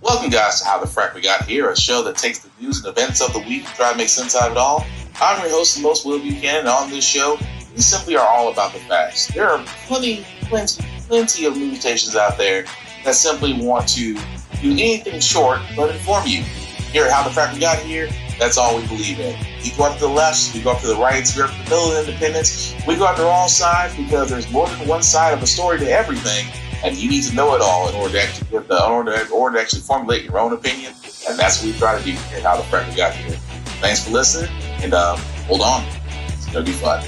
Welcome, guys, to How the Frack We Got Here, a show that takes the news and events of the week and try to make sense out of it all. I'm your host, the most Will Buchanan, and on this show, we simply are all about the facts. There are plenty of news stations out there that simply want to do anything short but inform you. Here at How the Frack We Got Here, that's all we believe in. We go up to the lefts, we go up to the rights, we go up to the middle of independence, we go after all sides because there's more than one side of a story to everything. And you need to know it all in order to actually formulate your own opinion. And that's what we try to do here at How the Frack We Got Here. Thanks for listening, and hold on. It's going to be fun.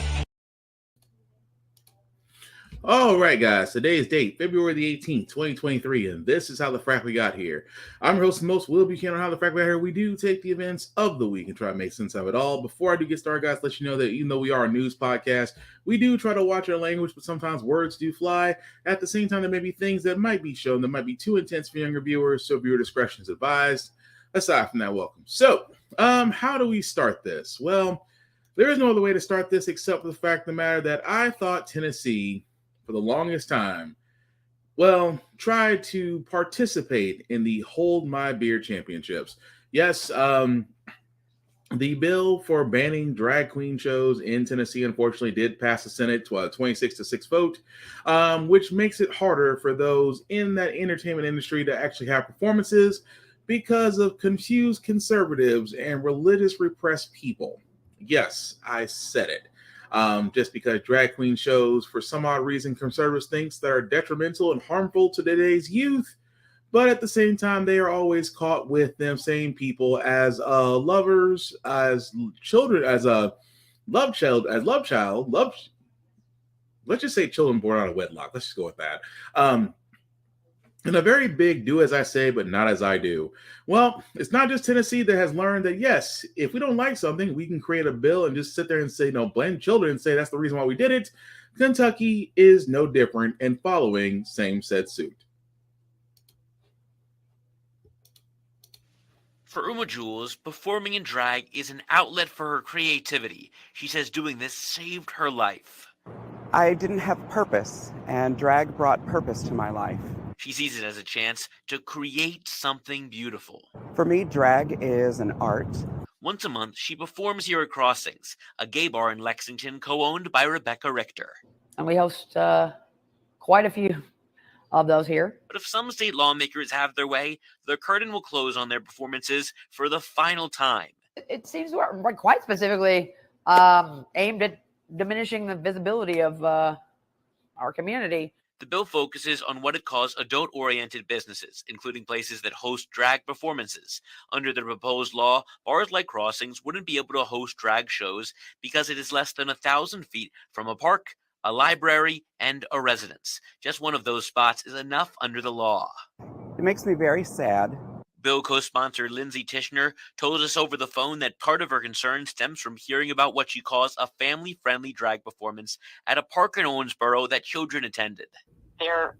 All right, guys. Today's date, February the 18th, 2023, and this is How the Frack We Got Here. I'm your host, most Will Buchanan on How the Frack We Got Here. We do take the events of the week and try to make sense of it all. Before I do get started, guys, let you know that even though we are a news podcast, we do try to watch our language, but sometimes words do fly. At the same time, there may be things that might be shown that might be too intense for younger viewers, so viewer discretion is advised. Aside from that, welcome. So, how do we start this? Well, there is no other way to start this except for the fact of the matter that I thought Tennessee, for the longest time, tried to participate in the Hold My Beer Championships. Yes, the bill for banning drag queen shows in Tennessee unfortunately did pass the Senate to a 26-6 vote, which makes it harder for those in that entertainment industry to actually have performances because of confused conservatives and religious repressed people. Yes, I said it. Just because drag queen shows, for some odd reason, conservatives think that are detrimental and harmful to today's youth, but at the same time, they are always caught with them same people as lovers, as children, as a love child. Let's just say children born out of wedlock. Let's just go with that. And a very big do as I say, but not as I do. Well, it's not just Tennessee that has learned that, yes, if we don't like something, we can create a bill and just sit there and say, no, blame children and say that's the reason why we did it. Kentucky is no different and following same said suit. For Uma Jules, performing in drag is an outlet for her creativity. She says doing this saved her life. I didn't have purpose, and drag brought purpose to my life. She sees it as a chance to create something beautiful. For me, drag is an art. Once a month, she performs here at Crossings, a gay bar in Lexington co-owned by Rebecca Richter. And we host quite a few of those here. But if some state lawmakers have their way, the curtain will close on their performances for the final time. It seems we're quite specifically aimed at diminishing the visibility of our community. The bill focuses on what it calls adult-oriented businesses, including places that host drag performances. Under the proposed law, bars like Crossings wouldn't be able to host drag shows because it is less than 1,000 feet from a park, a library, and a residence. Just one of those spots is enough under the law. It makes me very sad. Bill co-sponsor Lindsay Tishner told us over the phone that part of her concern stems from hearing about what she calls a family-friendly drag performance at a park in Owensboro that children attended. They're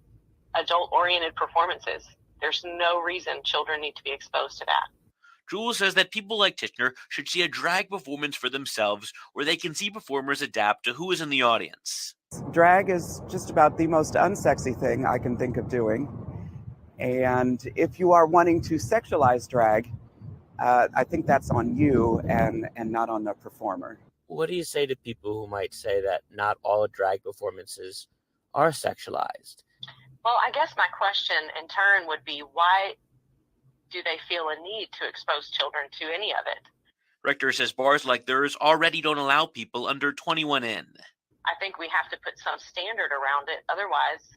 adult-oriented performances. There's no reason children need to be exposed to that. Jules says that people like Tishner should see a drag performance for themselves where they can see performers adapt to who is in the audience. Drag is just about the most unsexy thing I can think of doing. And if you are wanting to sexualize drag, I think that's on you and not on the performer. What do you say to people who might say that not all drag performances are sexualized? Well, I guess my question in turn would be, why do they feel a need to expose children to any of it? Richter says bars like theirs already don't allow people under 21 in. I think we have to put some standard around it. Otherwise,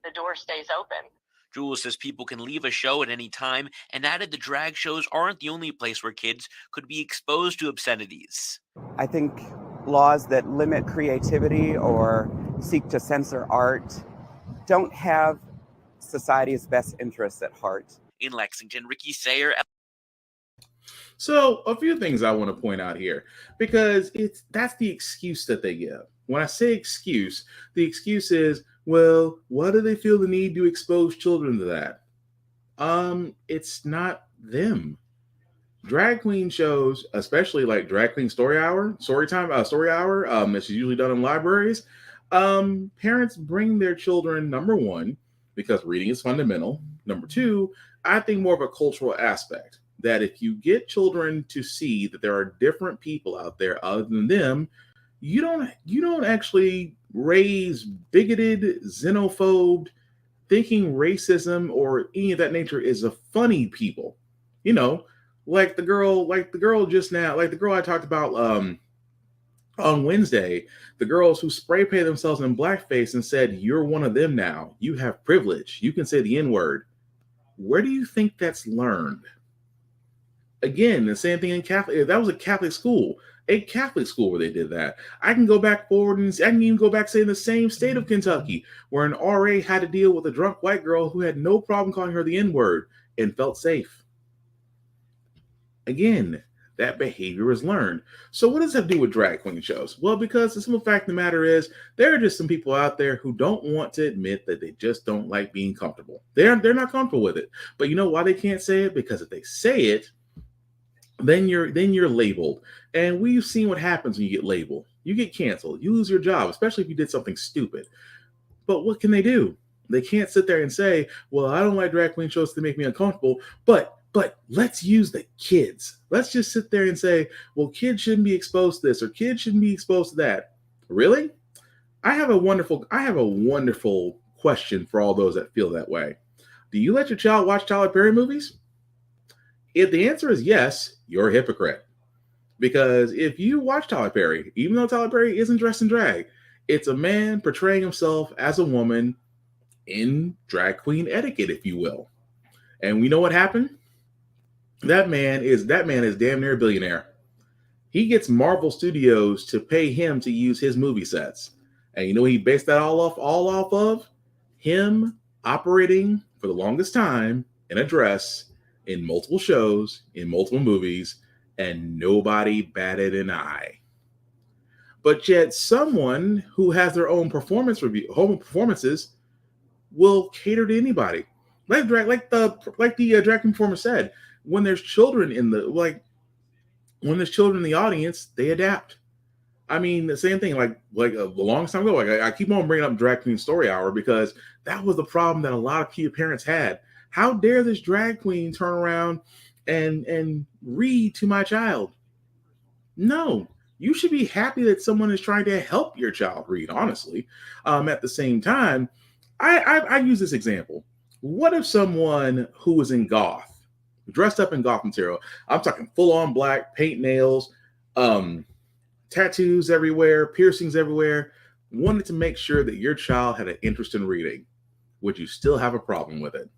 the door stays open. Jules says people can leave a show at any time and added the drag shows aren't the only place where kids could be exposed to obscenities. I think laws that limit creativity or seek to censor art don't have society's best interests at heart. In Lexington, Ricky Sayer. So a few things I want to point out here, because that's the excuse that they give. When I say excuse, the excuse is, well, why do they feel the need to expose children to that? It's not them. Drag queen shows, especially like Drag Queen Story Hour, that's usually done in libraries. Parents bring their children, number one, because reading is fundamental. Number two, I think more of a cultural aspect, that if you get children to see that there are different people out there other than them, you don't actually raise bigoted, xenophobe, thinking racism or any of that nature is a funny people. You know, like the girl just now, like the girl I talked about on Wednesday, the girls who spray painted themselves in blackface and said, "You're one of them now. You have privilege. You can say the N-word." Where do you think that's learned? Again, the same thing in Catholic. That was a Catholic school where they did that. I can go back forward and I can even go back, say, in the same state of Kentucky, where an RA had to deal with a drunk white girl who had no problem calling her the N-word and felt safe. Again, that behavior is learned. So what does that do with drag queen shows? Well, because the simple fact of the matter is, there are just some people out there who don't want to admit that they just don't like being comfortable. They're not comfortable with it. But you know why they can't say it? Because if they say it, then you're labeled. And we've seen what happens when you get labeled. You get canceled. You lose your job, especially if you did something stupid. But what can they do? They can't sit there and say, well, I don't like drag queen shows to make me uncomfortable, but let's use the kids. Let's just sit there and say, well, kids shouldn't be exposed to this or kids shouldn't be exposed to that. Really? I have a wonderful question for all those that feel that way. Do you let your child watch Tyler Perry movies? If the answer is yes, you're a hypocrite. Because if you watch Tyler Perry, even though Tyler Perry isn't dressed in drag, it's a man portraying himself as a woman in drag queen etiquette, if you will. And we know what happened? That man is damn near a billionaire. He gets Marvel Studios to pay him to use his movie sets. And you know he based that all off of? Him operating for the longest time in a dress in multiple shows, in multiple movies, and nobody batted an eye. But yet someone who has their own performances will cater to anybody. Like the drag performer said, when there's children in the audience, they adapt. I mean, the same thing, like a long time ago, I keep on bringing up Drag Queen Story Hour because that was the problem that a lot of key parents had. How dare this drag queen turn around and read to my child? No, you should be happy that someone is trying to help your child read, honestly. At the same time, I use this example. What if someone who was in goth, dressed up in goth material, I'm talking full on black, paint nails, tattoos everywhere, piercings everywhere, wanted to make sure that your child had an interest in reading? Would you still have a problem with it?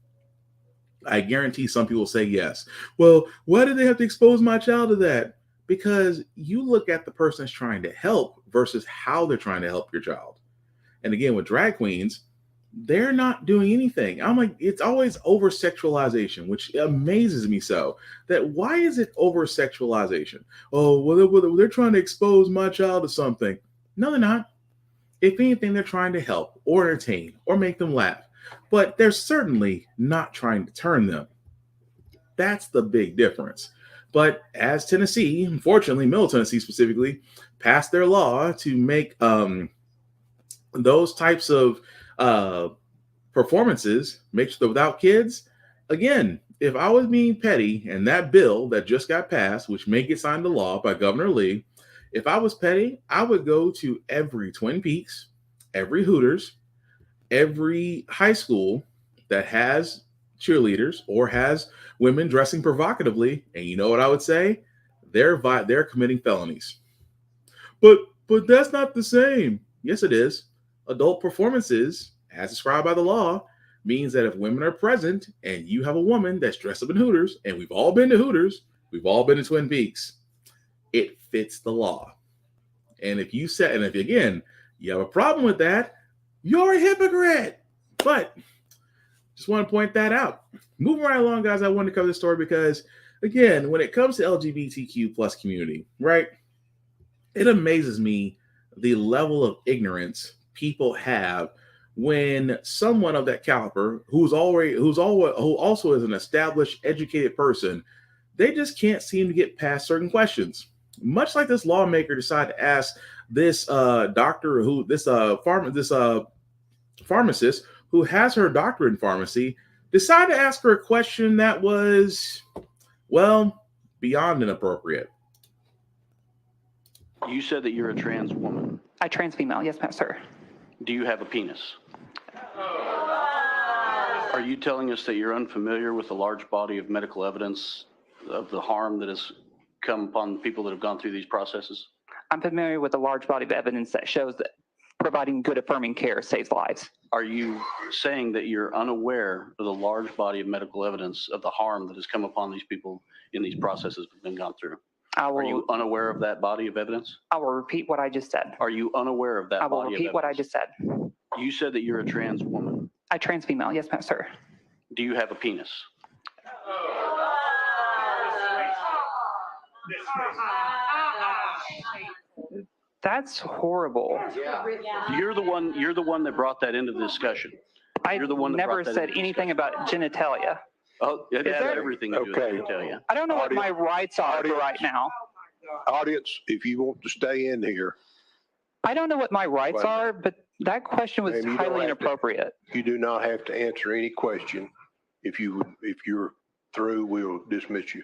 I guarantee some people say yes. Well, why do they have to expose my child to that? Because you look at the person that's trying to help versus how they're trying to help your child. And again, with drag queens, they're not doing anything. I'm like, it's always over sexualization, which amazes me so. That why is it over sexualization? Oh, well, they're trying to expose my child to something. No, they're not. If anything, they're trying to help or entertain or make them laugh. But they're certainly not trying to turn them. That's the big difference. But as Tennessee, unfortunately, Middle Tennessee specifically, passed their law to make those types of performances mixed without kids. Again, if I was being petty and that bill that just got passed, which may get signed into law by Governor Lee, if I was petty, I would go to every Twin Peaks, every Hooters, every high school that has cheerleaders or has women dressing provocatively, and you know what I would say? They're committing felonies. But that's not the same. Yes, it is. Adult performances, as described by the law, means that if women are present and you have a woman that's dressed up in Hooters, and we've all been to Hooters, we've all been to Twin Peaks, it fits the law. And if you have a problem with that, you're a hypocrite. But just want to point that out. Moving right along, guys, I wanted to cover this story because, again, when it comes to LGBTQ plus community, right, it amazes me the level of ignorance people have when someone of that caliber, who also is an established, educated person, they just can't seem to get past certain questions. Much like this lawmaker decided to ask this pharmacist who has her doctorate in pharmacy, decided to ask her a question that was, well, beyond inappropriate. You said that you're a trans woman. I trans female, yes, ma'am, sir. Do you have a penis? Are you telling us that you're unfamiliar with the large body of medical evidence of the harm that has come upon people that have gone through these processes? I'm familiar with a large body of evidence that shows that providing good affirming care saves lives. Are you saying that you're unaware of the large body of medical evidence of the harm that has come upon these people in these processes that have been gone through? Are you unaware of that body of evidence? I will repeat what I just said. Are you unaware of that body of evidence? I will repeat what I just said. You said that you're a trans woman. I trans female, yes, ma'am, sir. Do you have a penis? That's horrible. You're the one that brought that into the discussion. You're the one that never said anything about genitalia. Oh, it has everything to do with genitalia. I don't know what my rights are right now. Audience, if you want to stay in here. I don't know what my rights are, but that question was highly inappropriate. You do not have to answer any question. If you're through, we'll dismiss you.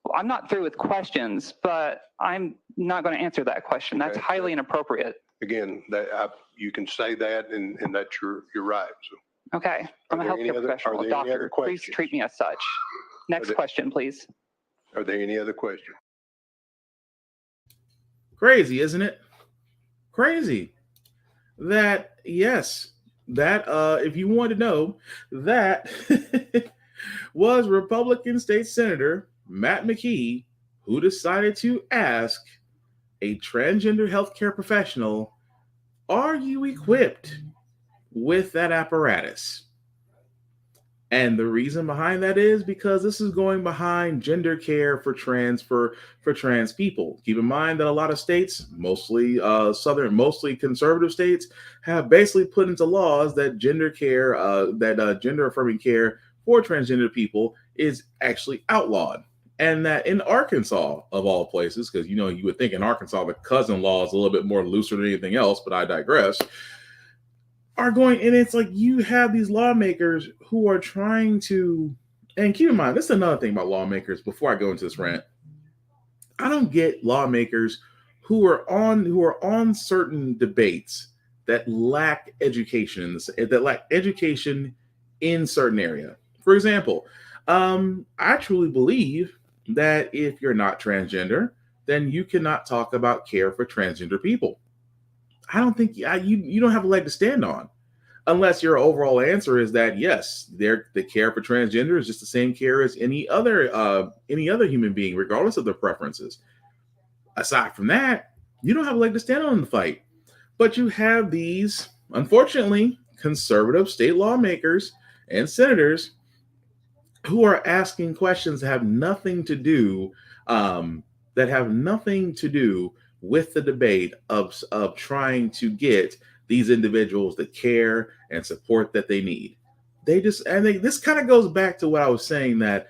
Well, I'm not through with questions, but I'm not going to answer that question. That's highly inappropriate. Again, you can say that, and that's your right. So. Okay, I'm a healthcare professional, a doctor. Please treat me as such. Next question, please. Are there any other questions? Crazy, isn't it? Crazy. That, yes, that if you want to know, that was Republican State Senator Matt McKee, who decided to ask a transgender healthcare professional, are you equipped with that apparatus? And the reason behind that is because this is going behind gender care for trans people. Keep in mind that a lot of states, mostly mostly conservative states, have basically put into laws that gender care, gender affirming care for transgender people is actually outlawed. And that in Arkansas, of all places, because you would think in Arkansas the cousin law is a little bit more looser than anything else, but I digress. Are going, and it's like you have these lawmakers who are trying to, and keep in mind, this is another thing about lawmakers before I go into this rant. I don't get lawmakers who are on certain debates that lack education in certain area. For example, I truly believe that if you're not transgender, then you cannot talk about care for transgender people. I don't think you don't have a leg to stand on, unless your overall answer is that yes, the care for transgender is just the same care as any other human being, regardless of their preferences. Aside from that, you don't have a leg to stand on in the fight. But you have these, unfortunately, conservative state lawmakers and senators who are asking questions that have nothing to do with the debate of trying to get these individuals the care and support that they need. This kind of goes back to what I was saying, that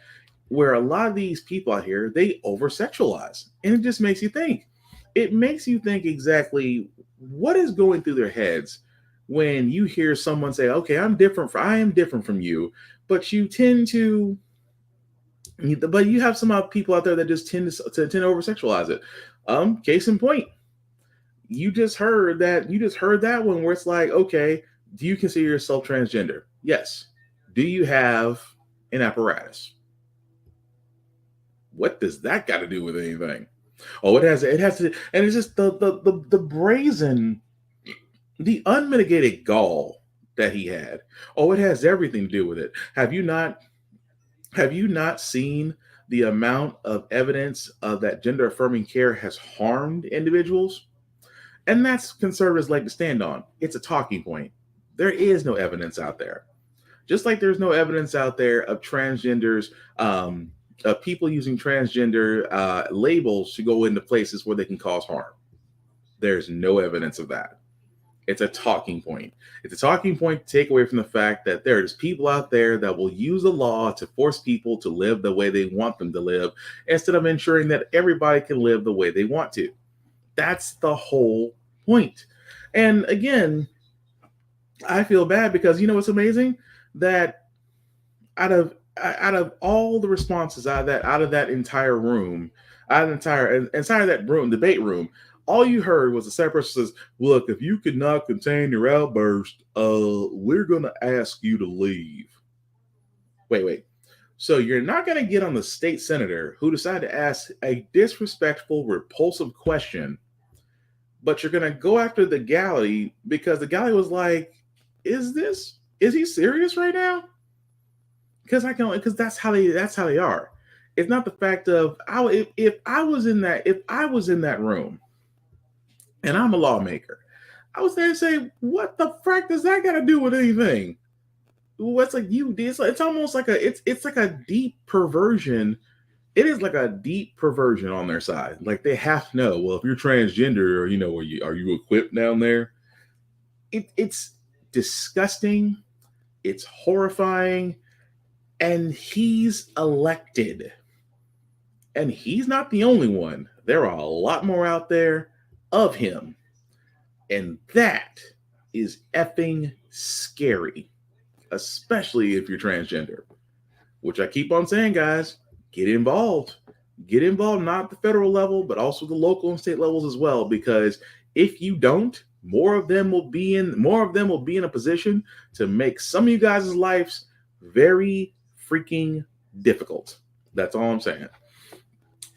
where a lot of these people out here, they over-sexualize. And it just makes you think. It makes you think exactly what is going through their heads when you hear someone say, okay, I am different from you, but you have some people out there that just tend to over-sexualize it. Case in point, you just heard that one where it's like, okay, do you consider yourself transgender? Yes. Do you have an apparatus? What does that got to do with anything? Oh, it has to, and it's just the brazen, the unmitigated gall that he had. Oh, it has everything to do with it. Have you not seen the amount of evidence that gender affirming care has harmed individuals? And that's conservatives like to stand on. It's a talking point. There is no evidence out there. Just like there's no evidence out there of transgenders, of people using transgender labels to go into places where they can cause harm. There's no evidence of that. It's a talking point. It's a talking point to take away from the fact that there's people out there that will use the law to force people to live the way they want them to live, instead of ensuring that everybody can live the way they want to. That's the whole point. And again, I feel bad because what's amazing? That out of all the responses out of that entire room, inside of that room, debate room, all you heard was the same person says, "Look, if you could not contain your outburst, we're gonna ask you to leave." Wait. So you're not gonna get on the state senator who decided to ask a disrespectful, repulsive question, but you're gonna go after the galley because the galley was like, is he serious right now? Because that's how they are. It's not the fact of if I was in that room and I'm a lawmaker, I was there to say, what the frack does that got to do with anything? What's like you? It's almost like it's like a deep perversion. It is like a deep perversion on their side. Like they have to know. Well, if you're transgender, or are you equipped down there? It's disgusting. It's horrifying. And he's elected. And he's not the only one. There are a lot more out there of him. And that is effing scary, especially if you're transgender, which I keep on saying, guys, get involved. Get involved, not at the federal level, but also the local and state levels as well, because if you don't, more of them will be in a position to make some of you guys' lives very freaking difficult. That's all I'm saying.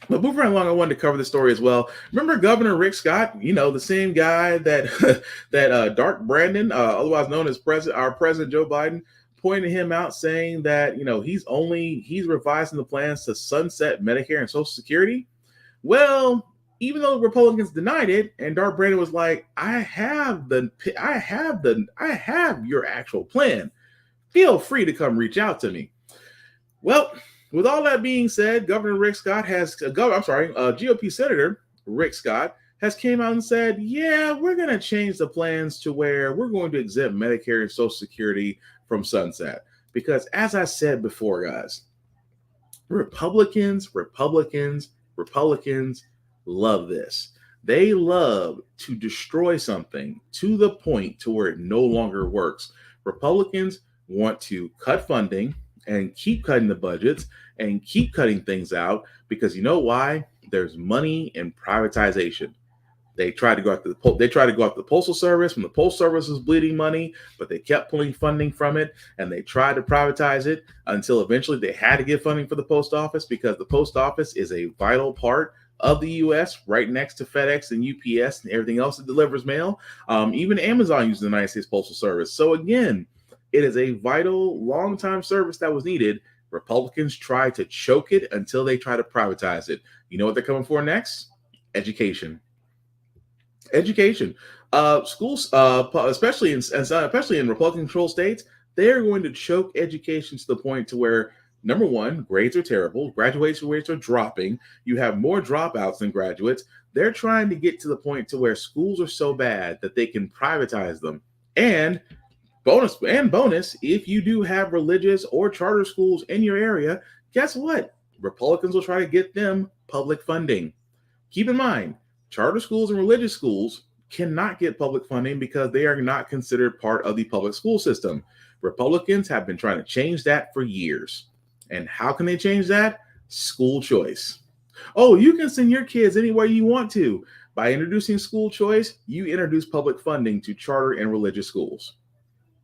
But moving right along, I wanted to cover this story as well. Remember Governor Rick Scott, the same guy that that Dark Brandon, otherwise known as our President Joe Biden, pointed him out, saying that he's revising the plans to sunset Medicare and Social Security. Well, even though Republicans denied it, and Dark Brandon was like, I have your actual plan. Feel free to come reach out to me. Well, with all that being said, GOP Senator Rick Scott has came out and said, yeah, we're going to change the plans to where we're going to exempt Medicare and Social Security from sunset. Because as I said before, guys, Republicans love this. They love to destroy something to the point to where it no longer works. Republicans want to cut funding and keep cutting the budgets and keep cutting things out because you know why? There's money in privatization. They tried to go after the Postal Service when the Postal Service was bleeding money, but they kept pulling funding from it, and they tried to privatize it until eventually they had to give funding for the post office because the post office is a vital part of the U.S. right next to FedEx and UPS and everything else that delivers mail. Even Amazon uses the United States Postal Service. So again, it is a vital, long-time service that was needed. Republicans try to choke it until they try to privatize it. You know what they're coming for next? Education. Schools, especially in Republican-controlled states, they're going to choke education to the point to where, number one, grades are terrible. Graduation rates are dropping. You have more dropouts than graduates. They're trying to get to the point to where schools are so bad that they can privatize them. And bonus, if you do have religious or charter schools in your area, guess what? Republicans will try to get them public funding. Keep in mind, charter schools and religious schools cannot get public funding because they are not considered part of the public school system. Republicans have been trying to change that for years. And how can they change that? School choice. Oh, you can send your kids anywhere you want to. By introducing school choice, you introduce public funding to charter and religious schools.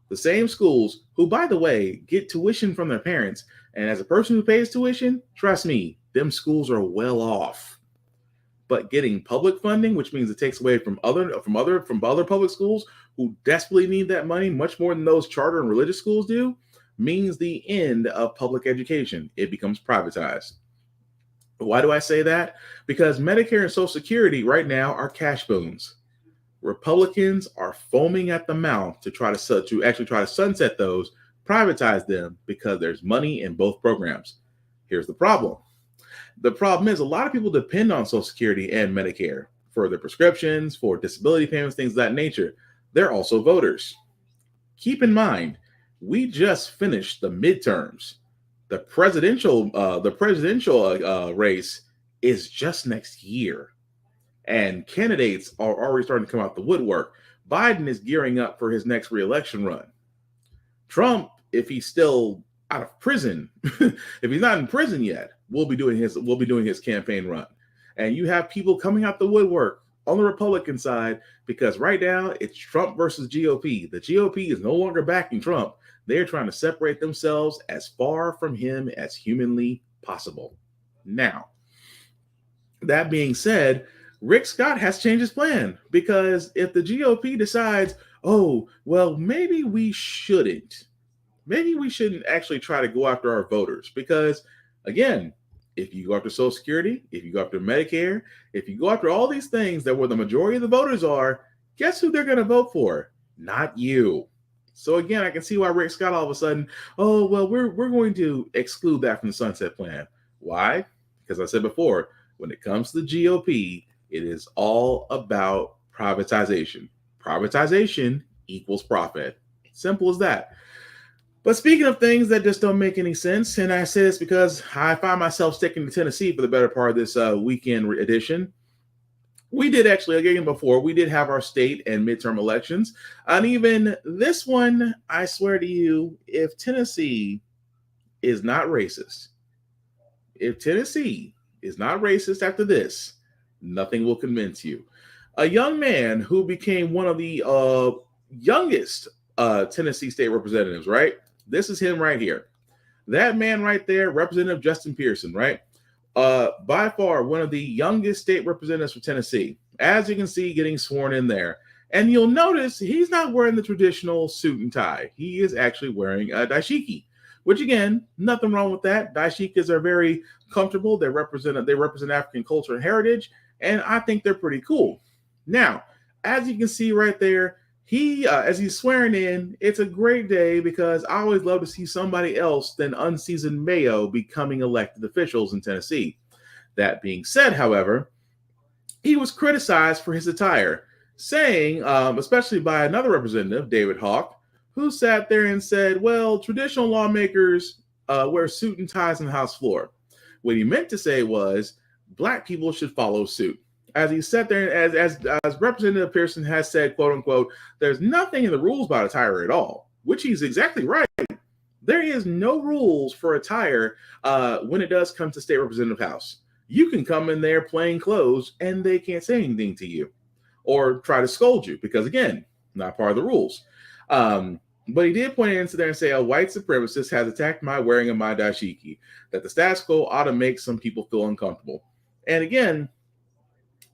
The same schools who, by the way, get tuition from their parents. And as a person who pays tuition, trust me, them schools are well off. But getting public funding, which means it takes away from other public schools who desperately need that money much more than those charter and religious schools do, means the end of public education. It becomes privatized. Why do I say that? Because Medicare and Social Security right now are cash boons. Republicans are foaming at the mouth to actually try to sunset those, privatize them, because there's money in both programs. Here's the problem. The problem is a lot of people depend on Social Security and Medicare for their prescriptions, for disability payments, things of that nature. They're also voters. Keep in mind, we just finished the midterms. The presidential race is just next year. And candidates are already starting to come out the woodwork. Biden is gearing up for his next re-election run. Trump, if he's still out of prison. If he's not in prison yet, we'll be doing his campaign run. And you have people coming out the woodwork on the Republican side because right now it's Trump versus GOP. The GOP is no longer backing Trump. They're trying to separate themselves as far from him as humanly possible. Now, that being said, Rick Scott has changed his plan because if the GOP decides, oh, well, maybe we shouldn't actually try to go after our voters because, again, if you go after Social Security, if you go after Medicare, if you go after all these things that where the majority of the voters are, guess who they're going to vote for? Not you. So again, I can see why Rick Scott all of a sudden, oh, well, we're going to exclude that from the Sunset Plan. Why? Because I said before, when it comes to the GOP, it is all about privatization. Privatization equals profit. Simple as that. But speaking of things that just don't make any sense, and I say this because I find myself sticking to Tennessee for the better part of this weekend edition. We did actually, again before, we did have our state and midterm elections. And even this one, I swear to you, if Tennessee is not racist, after this, nothing will convince you. A young man who became one of the youngest Tennessee state representatives, right? This is him right here. That man right there, Representative Justin Pearson, right? By far one of the youngest state representatives for Tennessee. As you can see, getting sworn in there. And you'll notice he's not wearing the traditional suit and tie. He is actually wearing a dashiki, which again, nothing wrong with that. Dashikas are very comfortable. They represent African culture and heritage, and I think they're pretty cool. Now, as you can see right there, he, as he's swearing in, it's a great day because I always love to see somebody else than unseasoned mayo becoming elected officials in Tennessee. That being said, however, he was criticized for his attire, saying, especially by another representative, David Hawk, who sat there and said, well, traditional lawmakers wear suit and ties on the House floor. What he meant to say was, Black people should follow suit. As he sat there, as Representative Pearson has said, quote unquote, there's nothing in the rules about attire at all, which he's exactly right. There is no rules for attire when it does come to state representative house. You can come in there plain clothes and they can't say anything to you or try to scold you because, again, not part of the rules. But he did point into there and say a white supremacist has attacked my wearing of my dashiki, that the status quo ought to make some people feel uncomfortable. And again,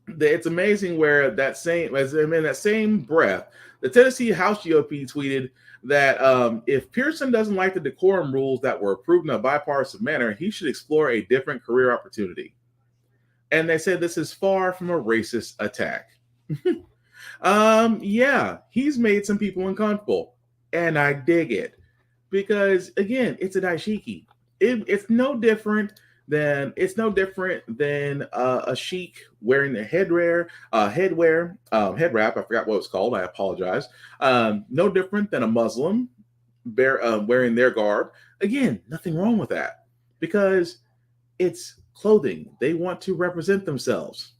it's amazing where in that same breath, the Tennessee House GOP tweeted that if Pearson doesn't like the decorum rules that were approved in a bipartisan manner, he should explore a different career opportunity. And they said this is far from a racist attack. Yeah, he's made some people uncomfortable, and I dig it because again, it's a dashiki. It's no different than a sheik wearing the head wrap. I forgot what it's called. I apologize. No different than a Muslim wearing their garb. Again, nothing wrong with that because it's clothing. They want to represent themselves.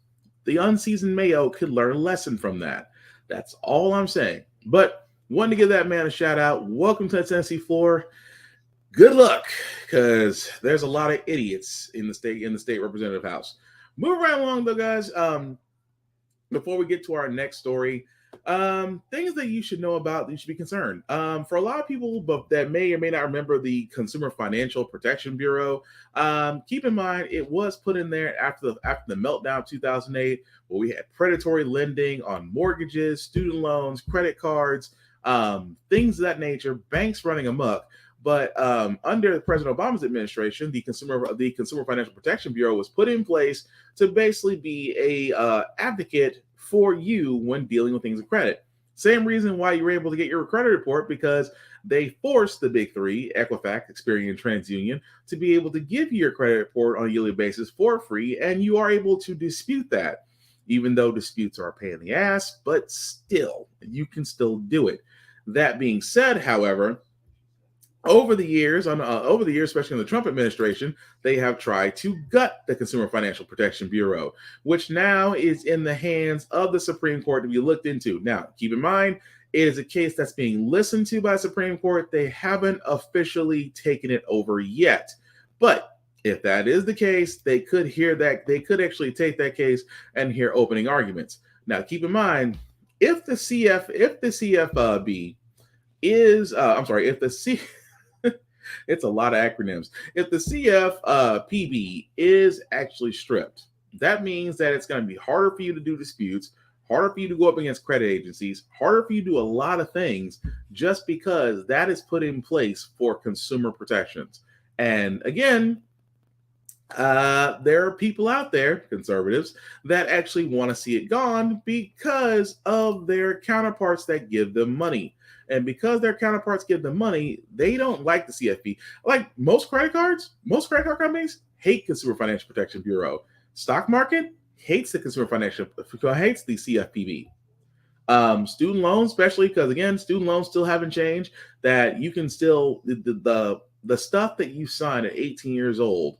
The unseasoned mayo could learn a lesson from that. That's all I'm saying. But wanted to give that man a shout out. Welcome to the Tennessee floor. Good luck, because there's a lot of idiots in the state representative house. Moving right along, though, guys. Before we get to our next story, things that you should know about, you should be concerned. For a lot of people that may or may not remember the Consumer Financial Protection Bureau, keep in mind it was put in there after the meltdown of 2008, where we had predatory lending on mortgages, student loans, credit cards, things of that nature, banks running amok. But under President Obama's administration, the Consumer Financial Protection Bureau was put in place to basically be a advocate for you when dealing with things of credit. Same reason why you were able to get your credit report, because they forced the big three, Equifax, Experian, and TransUnion, to be able to give you your credit report on a yearly basis for free, and you are able to dispute that, even though disputes are a pain in the ass, but still, you can still do it. That being said, however, over the years, especially in the Trump administration, they have tried to gut the Consumer Financial Protection Bureau, which now is in the hands of the Supreme Court to be looked into. Now, keep in mind, It is a case that's being listened to by the Supreme Court. They haven't officially taken it over yet. But if that is the case, they could hear that. They could actually take that case and hear opening arguments. Now, keep in mind, if the CFB is, it's a lot of acronyms. If the CFPB is actually stripped, that means that it's going to be harder for you to do disputes, harder for you to go up against credit agencies, harder for you to do a lot of things just because that is put in place for consumer protections. And again, there are people out there, conservatives, that actually want to see it gone because of their counterparts that give them money. And because their counterparts give them money, they don't like the CFP. Like most credit card companies hate Consumer Financial Protection Bureau. Stock market hates the hates the CFPB. Student loans, especially because again, student loans still haven't changed. That you can still the stuff that you sign at 18 years old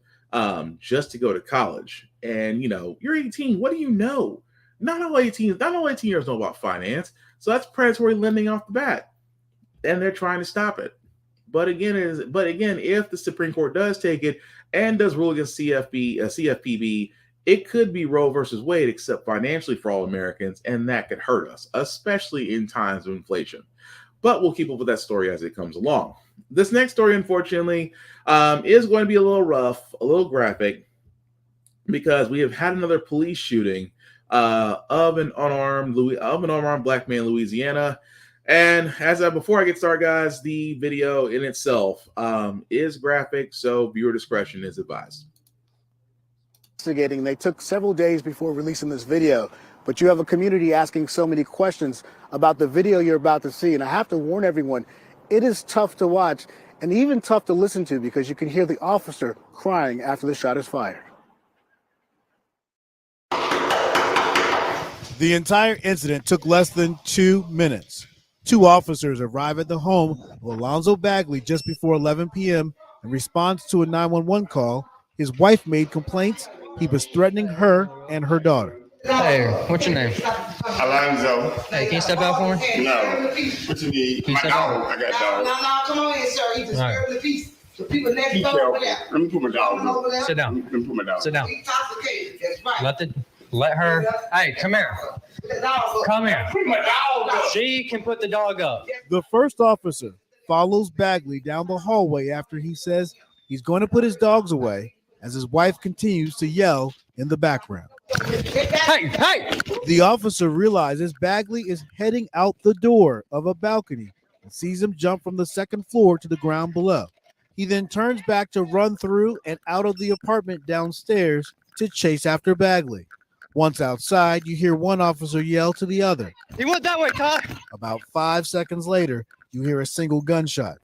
just to go to college, and you're 18. What do you know? Not all 18 years know about finance. So that's predatory lending off the bat, and they're trying to stop it. But again, if the Supreme Court does take it and does rule against CFPB, it could be Roe versus Wade, except financially for all Americans, and that could hurt us, especially in times of inflation. But we'll keep up with that story as it comes along. This next story, unfortunately, is going to be a little rough, a little graphic, because we have had another police shooting of an unarmed black man in Louisiana. And before I get started, guys, the video in itself is graphic, so viewer discretion is advised. They took several days before releasing this video, but you have a community asking so many questions about the video you're about to see. And I have to warn everyone, it is tough to watch and even tough to listen to because you can hear the officer crying after the shot is fired. The entire incident took less than 2 minutes. 2 officers arrive at the home of Alonzo Bagley just before 11 p.m. in response to a 911 call. His wife made complaints he was threatening her and her daughter. Hey, what's your name? Alonzo. Hey, can you step out for me? No. What you need? My dog. I got dog. No, come on in, sir. You disturbing the peace. The people next door over there. Let me put my dog in. Sit down. Let me put my dog. Sit down. That's right. Let her. Hey, come here. Come here. Put my dog up. She can put the dog up. The first officer follows Bagley down the hallway after he says he's going to put his dogs away as his wife continues to yell in the background. Hey! The officer realizes Bagley is heading out the door of a balcony and sees him jump from the second floor to the ground below. He then turns back to run through and out of the apartment downstairs to chase after Bagley. Once outside, you hear one officer yell to the other. He went that way, Todd. About 5 seconds later, you hear a single gunshot.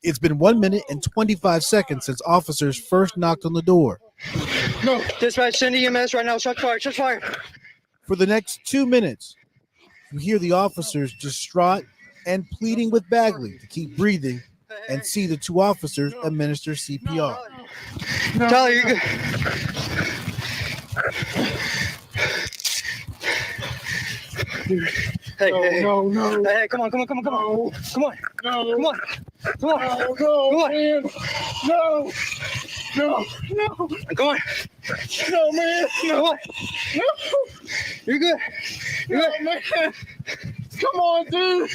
It's been 1 minute and 25 seconds since officers first knocked on the door. No. Dispatch, send EMS right now. Shots fired. Shots fired. For the next 2 minutes, you hear the officers distraught and pleading with Bagley to keep breathing and see the 2 officers administer CPR. No. Tyler, you're good. Hey, No. Hey, come on. Come on. No. Come on. No, man. No. You're good. No, man. Come on, dude.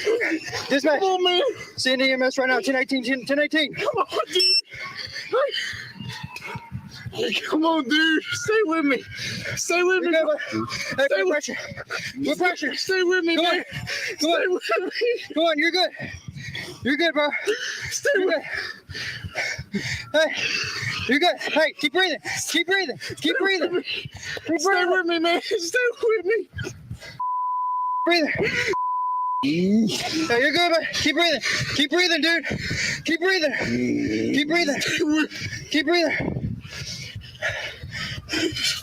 Dispatch. Come on, man. Send EMS right now. 1018. Come on, dude. Hey, come on, dude. Stay with me. Stay with me. Hey, put pressure. Put pressure. Stay with me, man. Come on. Come on. You're good. You're good, bro. Stay with me. Hey, you're good. Hey, keep breathing. Keep breathing. Keep breathing. Stay with me, man. Stay with me. Breathing. Hey, you're good, man. Keep breathing. Keep breathing, dude. Keep breathing. Keep breathing. Keep breathing.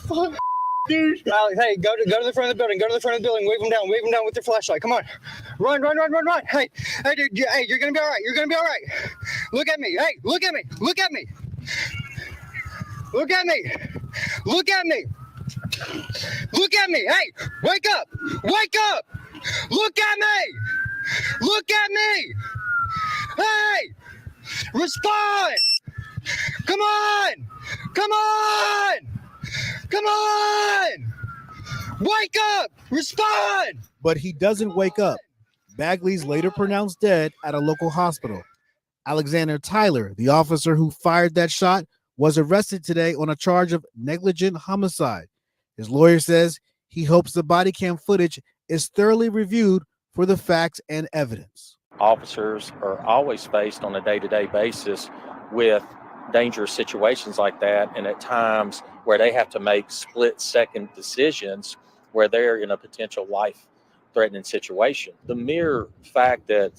Fuck, dude. Alex, hey, go to the front of the building. Go to the front of the building. Wave them down. Wave them down with your flashlight. Come on. Run. Hey, dude. Hey, you're gonna be all right. You're gonna be all right. Look at me. Hey, look at me. Look at me. Look at me. Look at me. Look at me. Hey, wake up. Wake up. Look at me! Look at me! Hey! Respond! Come on! Come on! Come on! Wake up! Respond! But he doesn't wake up. Bagley's later pronounced dead at a local hospital. Alexander Tyler, the officer who fired that shot, was arrested today on a charge of negligent homicide. His lawyer says he hopes the body cam footage is thoroughly reviewed for the facts and evidence. Officers are always faced on a day-to-day basis with dangerous situations like that, and at times where they have to make split-second decisions where they're in a potential life-threatening situation. The mere fact that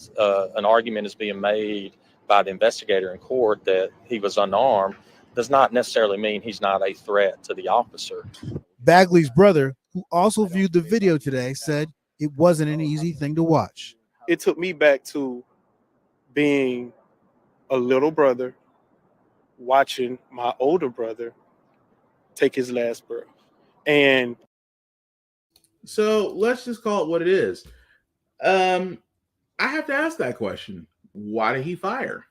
an argument is being made by the investigator in court that he was unarmed does not necessarily mean he's not a threat to the officer. Bagley's brother, who also viewed the video today, said it wasn't an easy thing to watch. It took me back to being a little brother watching my older brother take his last breath. And so let's just call it what it is. I have to ask that question. Why did he fire?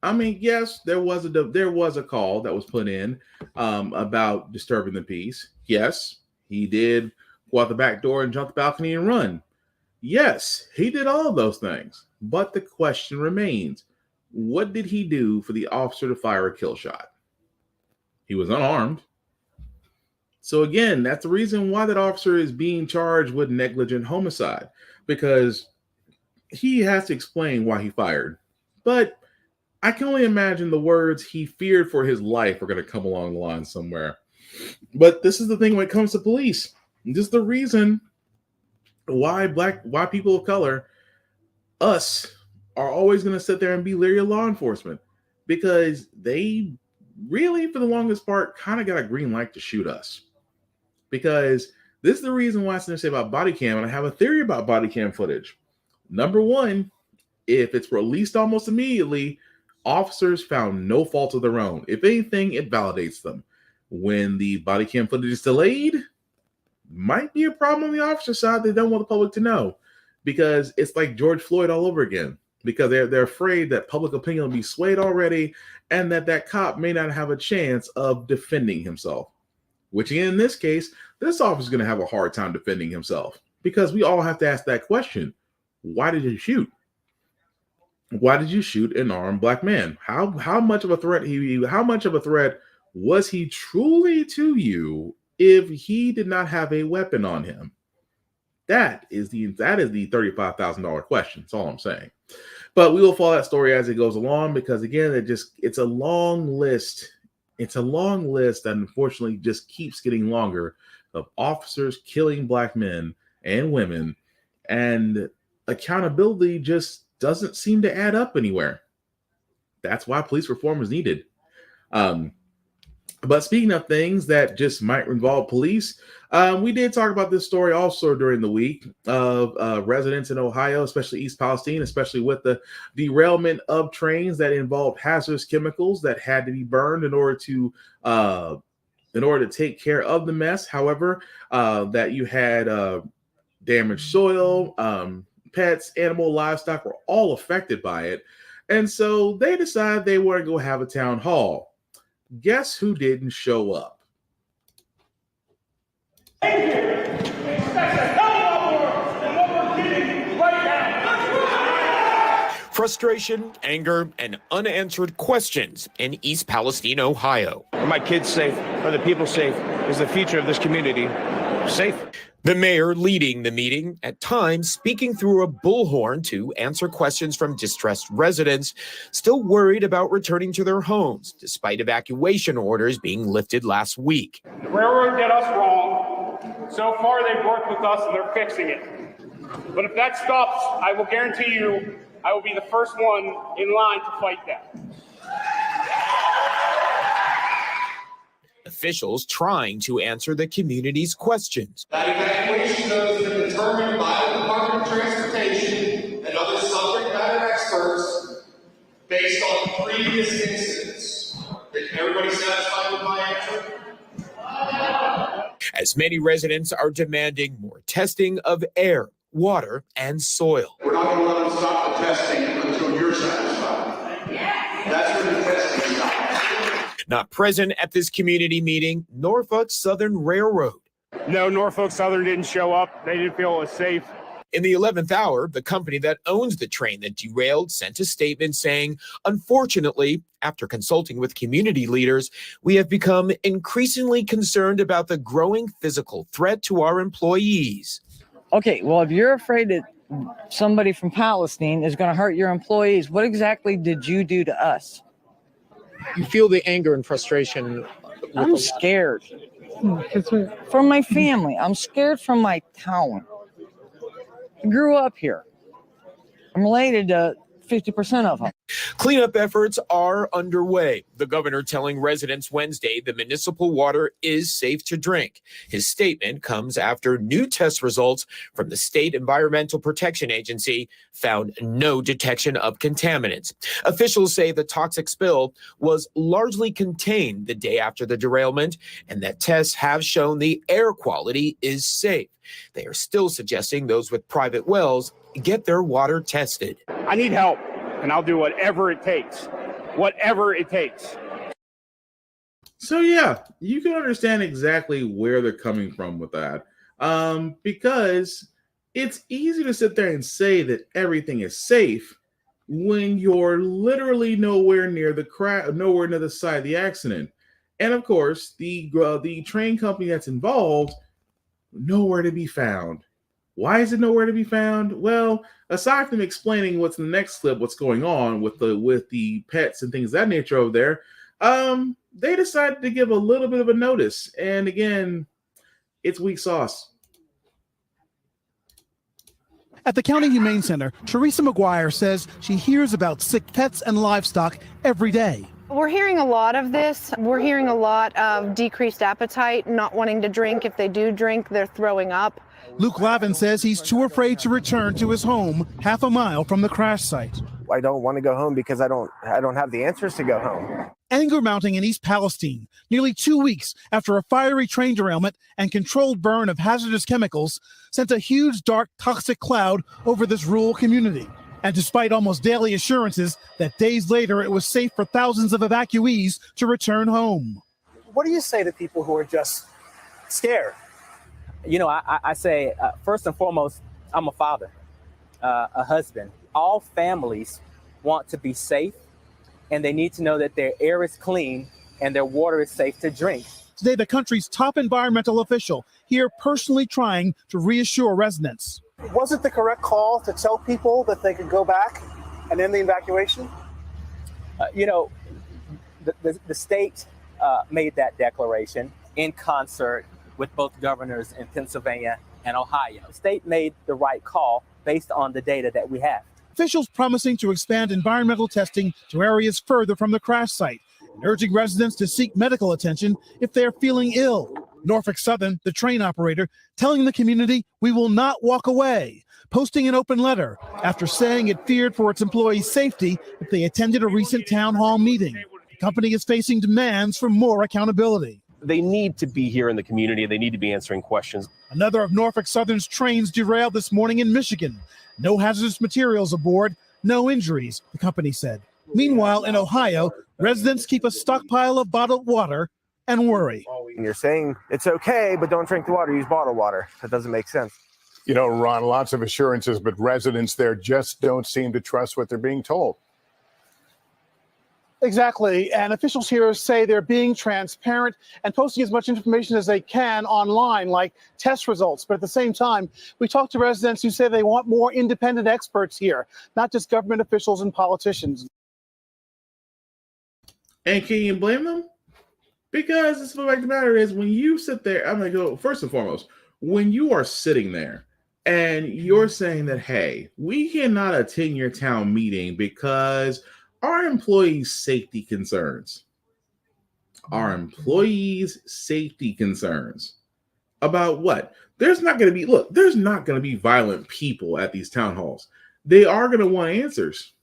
I mean, yes, there was a call that was put in about disturbing the peace. Yes, he did go out the back door and jump the balcony and run. Yes, he did all of those things. But the question remains, what did he do for the officer to fire a kill shot? He was unarmed. So again, that's the reason why that officer is being charged with negligent homicide, because he has to explain why he fired. But I can only imagine the words he feared for his life are going to come along the line somewhere. But this is the thing when it comes to police. This is the reason why people of color, us, are always going to sit there and be leery of law enforcement, because they really, for the longest part, kind of got a green light to shoot us. Because this is the reason why I say about body cam, and I have a theory about body cam footage. Number one, if it's released almost immediately, officers found no fault of their own. If anything, it validates them. When the body cam footage is delayed, might be a problem on the officer side they don't want the public to know, because it's like George Floyd all over again, because they're afraid that public opinion will be swayed already and that cop may not have a chance of defending himself, which in this case, this officer is going to have a hard time defending himself, because we all have to ask that question. Why did you shoot? Why did you shoot an armed black man? How much of a threat was he truly to you if he did not have a weapon on him? That is the $35,000 question. That's all I'm saying. But we will follow that story as it goes along, because again, it's a long list. It's a long list that unfortunately just keeps getting longer of officers killing black men and women, and accountability just doesn't seem to add up anywhere. That's why police reform is needed. But speaking of things that just might involve police, we did talk about this story also during the week of residents in Ohio, especially East Palestine, especially with the derailment of trains that involved hazardous chemicals that had to be burned in order to take care of the mess. However, that you had damaged soil, pets, animal, livestock were all affected by it. And so they decided they want to go have a town hall. Guess who didn't show up? Frustration, anger, and unanswered questions in East Palestine, Ohio. Are my kids safe? Are the people safe? Is the future of this community safe? The mayor leading the meeting, at times speaking through a bullhorn to answer questions from distressed residents, still worried about returning to their homes, despite evacuation orders being lifted last week. The railroad did us wrong. So far, they've worked with us and they're fixing it. But if that stops, I will guarantee you I will be the first one in line to fight that. Officials trying to answer the community's questions. That evacuation notice has been determined by the Department of Transportation and other subject matter experts based on previous incidents. Is everybody satisfied with my answer? As many residents are demanding more testing of air, water, and soil. We're not going to let them stop the testing until you're satisfied. That's when the testing stops. Not present at this community meeting, Norfolk Southern Railroad. No, Norfolk Southern didn't show up. They didn't feel it was safe. In the 11th hour, the company that owns the train that derailed sent a statement saying, unfortunately, after consulting with community leaders, we have become increasingly concerned about the growing physical threat to our employees. Okay, well, if you're afraid that somebody from Palestine is going to hurt your employees, what exactly did you do to us? You feel the anger and frustration. I'm scared for my family. I'm scared for my town. I grew up here. I'm related to 50% of them. Cleanup efforts are underway. The governor telling residents Wednesday the municipal water is safe to drink. His statement comes after new test results from the State Environmental Protection Agency found no detection of contaminants. Officials say the toxic spill was largely contained the day after the derailment and that tests have shown the air quality is safe. They are still suggesting those with private wells get their water tested. I need help, and I'll do whatever it takes. Whatever it takes. So yeah, you can understand exactly where they're coming from with that. Because it's easy to sit there and say that everything is safe when you're literally nowhere near nowhere near the site of the accident. And of course, the train company that's involved, nowhere to be found. Why is it nowhere to be found? Well, aside from explaining what's in the next clip, what's going on with the pets and things of that nature over there, they decided to give a little bit of a notice. And again, it's weak sauce. At the County Humane Center, Teresa McGuire says she hears about sick pets and livestock every day. We're hearing a lot of this. We're hearing a lot of decreased appetite, not wanting to drink. If they do drink, they're throwing up. Luke Lavin says he's too afraid to return to his home half a mile from the crash site. I don't want to go home because I don't have the answers to go home. Anger mounting in East Palestine, nearly 2 weeks after a fiery train derailment and controlled burn of hazardous chemicals sent a huge, dark, toxic cloud over this rural community. And despite almost daily assurances that days later it was safe for thousands of evacuees to return home. What do you say to people who are just scared? You know, I say, first and foremost, I'm a father, a husband. All families want to be safe, and they need to know that their air is clean and their water is safe to drink. Today, the country's top environmental official here personally trying to reassure residents. Was it the correct call to tell people that they could go back and end the evacuation? You know, the state made that declaration in concert with both governors in Pennsylvania and Ohio. The state made the right call based on the data that we have. Officials promising to expand environmental testing to areas further from the crash site, and urging residents to seek medical attention if they are feeling ill. Norfolk Southern, the train operator, telling the community we will not walk away, posting an open letter after saying it feared for its employees' safety if they attended a recent town hall meeting. The company is facing demands for more accountability. They need to be here in the community. They need to be answering questions. Another of Norfolk Southern's trains derailed this morning in Michigan. No hazardous materials aboard, no injuries, the company said. Meanwhile, in Ohio, residents keep a stockpile of bottled water and worry. And you're saying it's okay, but don't drink the water, use bottled water. That doesn't make sense. You know, Ron, lots of assurances, but residents there just don't seem to trust what they're being told. Exactly. And officials here say they're being transparent and posting as much information as they can online, like test results. But at the same time, we talked to residents who say they want more independent experts here, not just government officials and politicians. And can you blame them? Because it's the fact of the matter is, when you sit there, I'm going to go first and foremost, when you are sitting there and you're saying that, hey, we cannot attend your town meeting because our employees' safety concerns. Our employees' safety concerns. About what? There's not going to be violent people at these town halls. They are going to want answers.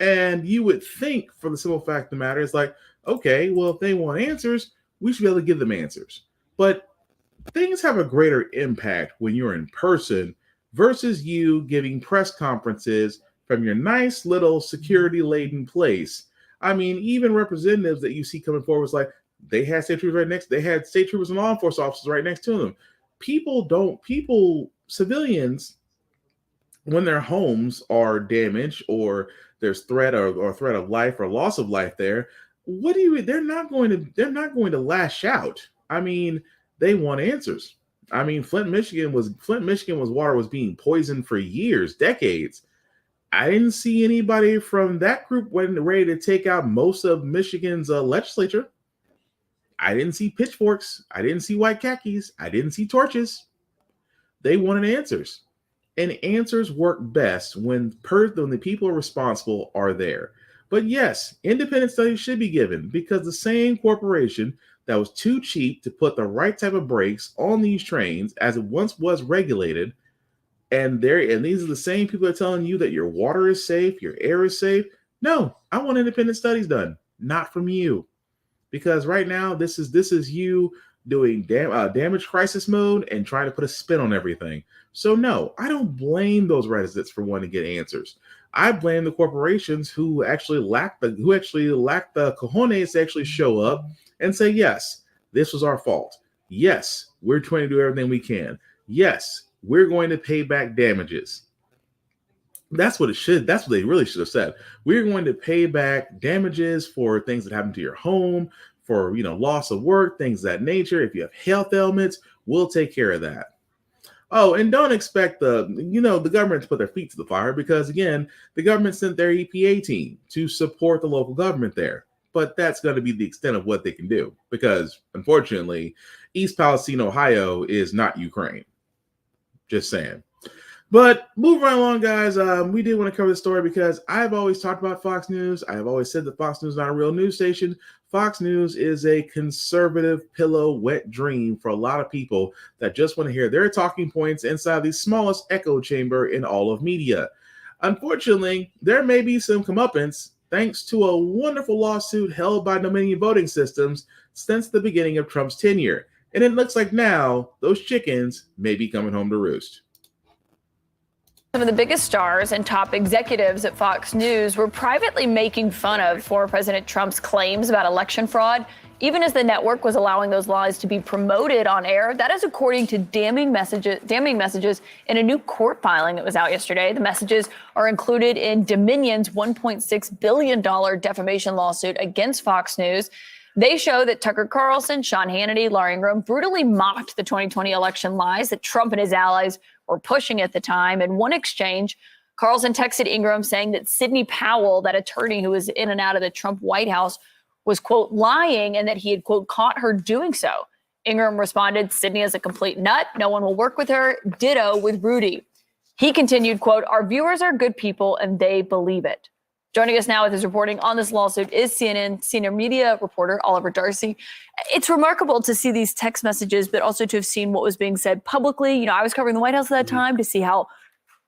And you would think, for the simple fact of the matter, it's like, okay, well, if they want answers, we should be able to give them answers. But things have a greater impact when you're in person versus you giving press conferences from your nice little security-laden place. I mean, even representatives that you see coming forward was like, they had state troopers right next. They had state troopers and law enforcement officers right next to them. Civilians, when their homes are damaged or there's threat or threat of life or loss of life there, they're not going to lash out. I mean, they want answers. I mean, Flint, Michigan was water was being poisoned for years, decades. I didn't see anybody from that group when ready to take out most of Michigan's legislature. I didn't see pitchforks. I didn't see white khakis. I didn't see torches. They wanted answers. And answers work best when the people responsible are there. But yes, independent studies should be given because the same corporation that was too cheap to put the right type of brakes on these trains as it once was regulated, and these are the same people that are telling you that your water is safe, your air is safe. No, I want independent studies done, not from you. Because right now, this is you doing damage crisis mode and trying to put a spin on everything. So no, I don't blame those residents for wanting to get answers. I blame the corporations who actually lack the cojones to actually show up and say, yes, this was our fault. Yes, we're trying to do everything we can. Yes, we're going to pay back damages. That's what they really should have said. We're going to pay back damages for things that happen to your home, for loss of work, things of that nature. If you have health ailments, we'll take care of that. Oh, and don't expect the government to put their feet to the fire because, again, the government sent their EPA team to support the local government there. But that's going to be the extent of what they can do because, unfortunately, East Palestine, Ohio is not Ukraine. Just saying. But moving right along, guys, we did want to cover the story because I've always talked about Fox News. I've always said that Fox News is not a real news station. Fox News is a conservative pillow wet dream for a lot of people that just want to hear their talking points inside the smallest echo chamber in all of media. Unfortunately, there may be some comeuppance thanks to a wonderful lawsuit held by Dominion Voting Systems since the beginning of Trump's tenure. And it looks like now those chickens may be coming home to roost. Some of the biggest stars and top executives at Fox News were privately making fun of former President Trump's claims about election fraud, even as the network was allowing those lies to be promoted on air. That is according to damning messages in a new court filing that was out yesterday. The messages are included in Dominion's $1.6 billion defamation lawsuit against Fox News. They show that Tucker Carlson, Sean Hannity, Laura Ingraham brutally mocked the 2020 election lies that Trump and his allies were pushing at the time. In one exchange, Carlson texted Ingraham saying that Sidney Powell, that attorney who was in and out of the Trump White House, was, quote, lying and that he had, quote, caught her doing so. Ingraham responded, Sidney is a complete nut. No one will work with her. Ditto with Rudy. He continued, quote, our viewers are good people and they believe it. Joining us now with his reporting on this lawsuit is CNN senior media reporter Oliver Darcy. It's remarkable to see these text messages, but also to have seen what was being said publicly. I was covering the White House at that time to see how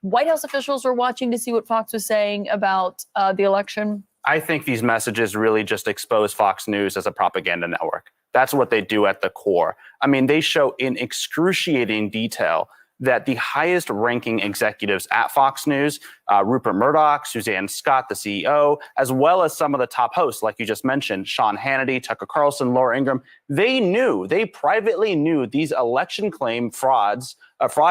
White House officials were watching to see what Fox was saying about the election. I think these messages really just expose Fox News as a propaganda network. That's what they do at the core. I mean, they show in excruciating detail that the highest ranking executives at Fox News, Rupert Murdoch, Suzanne Scott, the CEO, as well as some of the top hosts, like you just mentioned, Sean Hannity, Tucker Carlson, Laura Ingraham, they privately knew these election fraud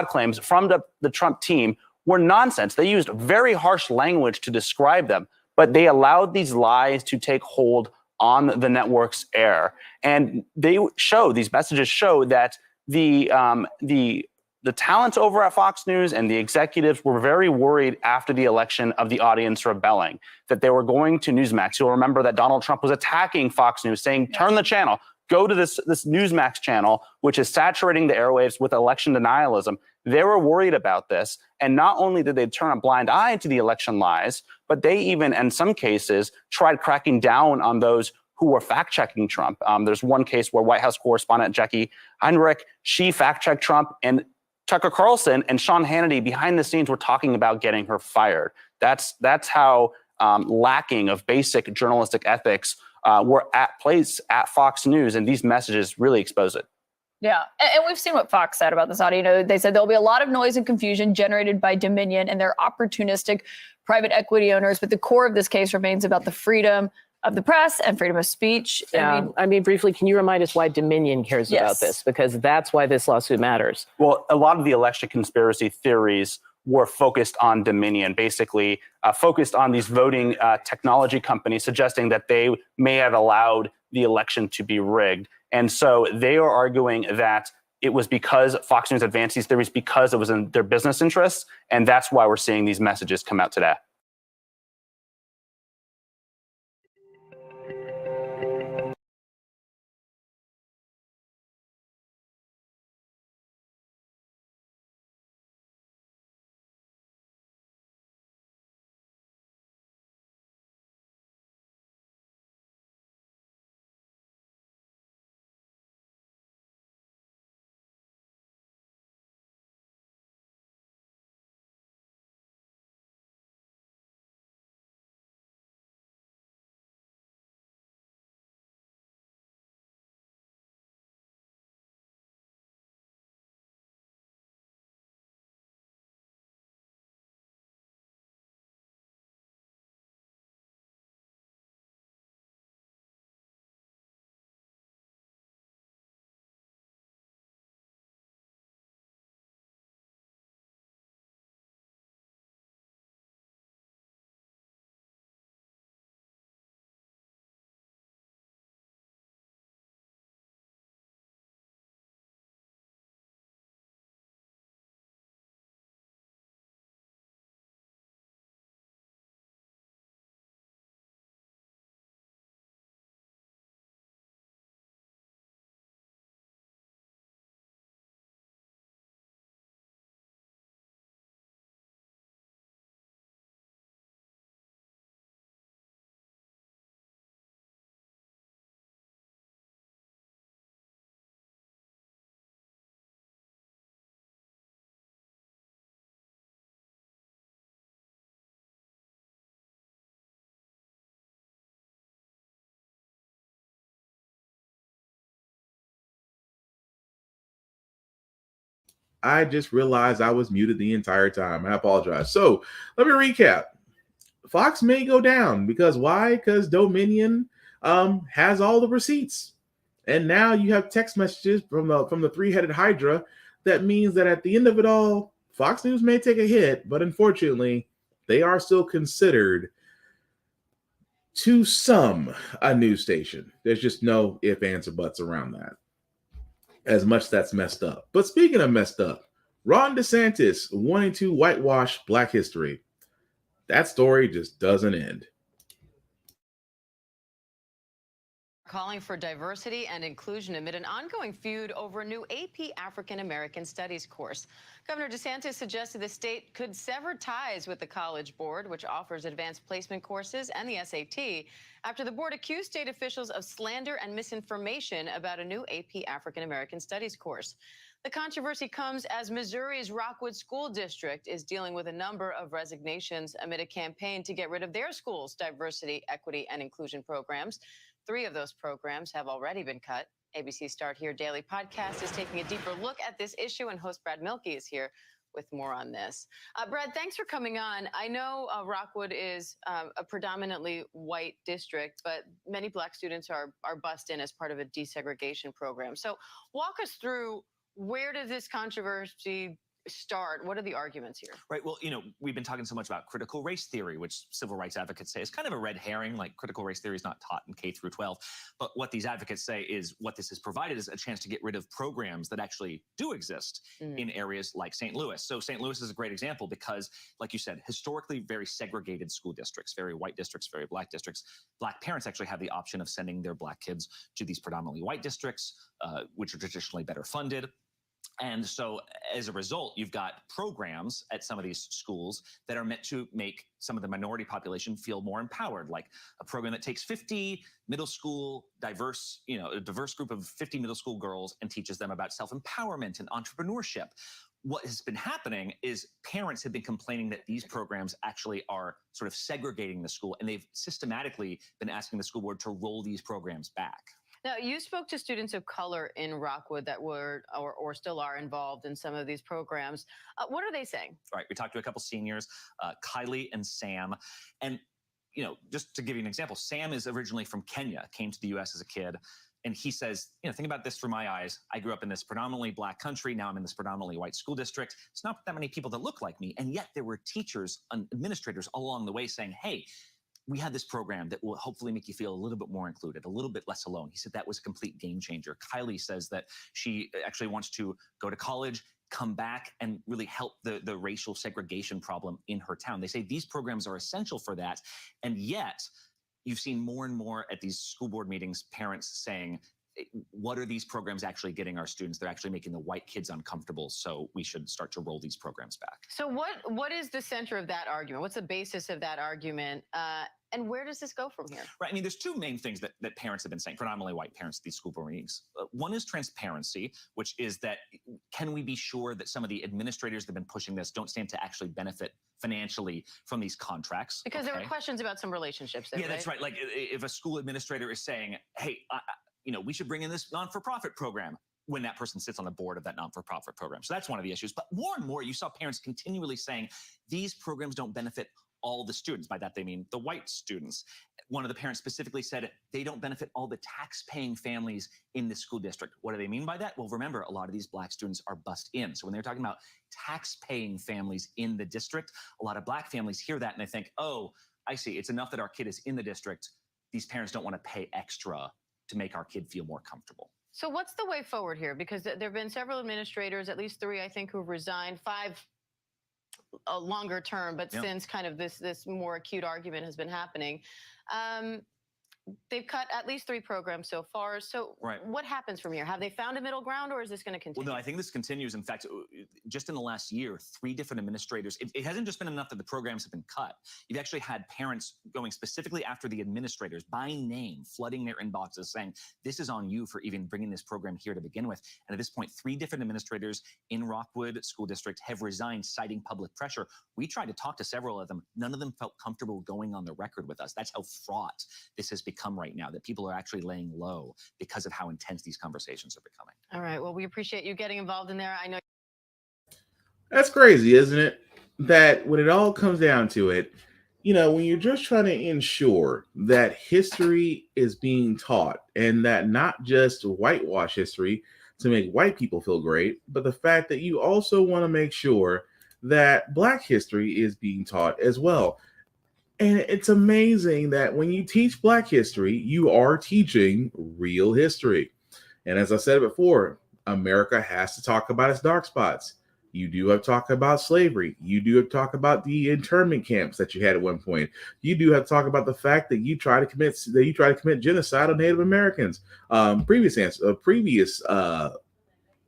claims from the Trump team were nonsense. They used very harsh language to describe them, but they allowed these lies to take hold on the network's air. And these messages show that the talent over at Fox News and the executives were very worried after the election of the audience rebelling, that they were going to Newsmax. You'll remember that Donald Trump was attacking Fox News, saying, turn the channel, go to this Newsmax channel, which is saturating the airwaves with election denialism. They were worried about this. And not only did they turn a blind eye to the election lies, but they even, in some cases, tried cracking down on those who were fact-checking Trump. There's one case where White House correspondent Jackie Heinrich, she fact-checked Trump, and Tucker Carlson and Sean Hannity behind the scenes were talking about getting her fired. That's how lacking of basic journalistic ethics were at place at Fox News, and these messages really expose it. Yeah, and we've seen what Fox said about this audio. You know, they said there'll be a lot of noise and confusion generated by Dominion and their opportunistic private equity owners, but the core of this case remains about the freedom of the press and freedom of speech. Yeah, I mean, briefly, can you remind us why Dominion cares about Yes. this? Because that's why this lawsuit matters. Well, a lot of the election conspiracy theories were focused on Dominion, basically focused on these voting technology companies, suggesting that they may have allowed the election to be rigged. And so they are arguing that it was because Fox News advanced these theories because it was in their business interests. And that's why we're seeing these messages come out today. I just realized I was muted the entire time. I apologize. So let me recap. Fox may go down because why? Because Dominion has all the receipts, and now you have text messages from the three-headed Hydra. That means that at the end of it all, Fox News may take a hit, but unfortunately, they are still considered to some a news station. There's just no ifs, ands, or buts around that. As much that's messed up. But speaking of messed up, Ron DeSantis wanting to whitewash Black history. That story just doesn't end. Calling for diversity and inclusion amid an ongoing feud over a new AP African American Studies course. Governor DeSantis suggested the state could sever ties with the College Board, which offers advanced placement courses and the SAT, after the board accused state officials of slander and misinformation about a new AP African American Studies course. The controversy comes as Missouri's Rockwood School District is dealing with a number of resignations amid a campaign to get rid of their school's diversity, equity, and inclusion programs. 3 of those programs have already been cut. ABC Start Here Daily podcast is taking a deeper look at this issue, and host Brad Milkey is here with more on this. Brad, thanks for coming on. I know Rockwood is a predominantly white district, but many Black students are bussed in as part of a desegregation program. So walk us through, where does this controversy start? What are the arguments here? Right. Well, you know, we've been talking so much about critical race theory, which civil rights advocates say is kind of a red herring. Like, critical race theory is not taught in K through 12. But what these advocates say is what this has provided is a chance to get rid of programs that actually do exist in areas like St. Louis. So St. Louis is a great example because, like you said, historically very segregated school districts, very white districts, very Black districts. Black parents actually have the option of sending their Black kids to these predominantly white districts, which are traditionally better funded. And so as a result, you've got programs at some of these schools that are meant to make some of the minority population feel more empowered, like a program that takes 50 middle school diverse, a diverse group of 50 middle school girls and teaches them about self-empowerment and entrepreneurship. What has been happening is parents have been complaining that these programs actually are sort of segregating the school, and they've systematically been asking the school board to roll these programs back. Now, you spoke to students of color in Rockwood that were or still are involved in some of these programs. What are they saying? Right. We talked to a couple seniors, Kylie and Sam. And, you know, just to give you an example, Sam is originally from Kenya, came to the U.S. as a kid. And he says, you know, think about this through my eyes. I grew up in this predominantly black country. Now I'm in this predominantly white school district. It's not that many people that look like me. And yet there were teachers and administrators along the way saying, hey, we had this program that will hopefully make you feel a little bit more included, a little bit less alone. He said that was a complete game changer. Kylie says that she actually wants to go to college, come back, and really help the racial segregation problem in her town. They say these programs are essential for that. And yet you've seen more and more at these school board meetings, parents saying, what are these programs actually getting our students? They're actually making the white kids uncomfortable. So we should start to roll these programs back. So what is the center of that argument? What's the basis of that argument? And where does this go from here? Right. I mean, there's two main things that parents have been saying, predominantly white parents at these school board meetings. One is transparency, which is that can we be sure that some of the administrators that have been pushing this don't stand to actually benefit financially from these contracts? Because there were questions about some relationships there, Yeah, that's right. Like if a school administrator is saying, hey, you know, we should bring in this non-for-profit program when that person sits on the board of that non-for-profit program. So that's one of the issues. But more and more, you saw parents continually saying these programs don't benefit all the students. By that, they mean the white students. One of the parents specifically said they don't benefit all the tax-paying families in the school district. What do they mean by that? Well, remember, a lot of these black students are bussed in. So when they're talking about tax-paying families in the district, a lot of black families hear that and they think, oh, I see. It's enough that our kid is in the district. These parents don't want to pay extra to make our kid feel more comfortable. So what's the way forward here? Because there have been several administrators, at least 3, I think, who've resigned, 5 a longer term, but since kind of this more acute argument has been happening. They've cut at least 3 programs so far. So what happens from here? Have they found a middle ground, or is this going to continue? Well, no, I think this continues. In fact, just in the last year, 3 different administrators, it hasn't just been enough that the programs have been cut. You've actually had parents going specifically after the administrators by name, flooding their inboxes saying, this is on you for even bringing this program here to begin with. And at this point, 3 different administrators in Rockwood School District have resigned, citing public pressure. We tried to talk to several of them. None of them felt comfortable going on the record with us. That's how fraught this has become right now, that people are actually laying low because of how intense these conversations are becoming. All right. Well, we appreciate you getting involved in there. I know. That's crazy, isn't it? That when it all comes down to it, you know, when you're just trying to ensure that history is being taught and that not just whitewash history to make white people feel great, but the fact that you also want to make sure that black history is being taught as well. And it's amazing that when you teach black history, you are teaching real history. And as I said before, America has to talk about its dark spots. You do have to talk about slavery. You do have to talk about the internment camps that you had at one point. You do have to talk about the fact that you try to commit genocide on Native Americans. Previous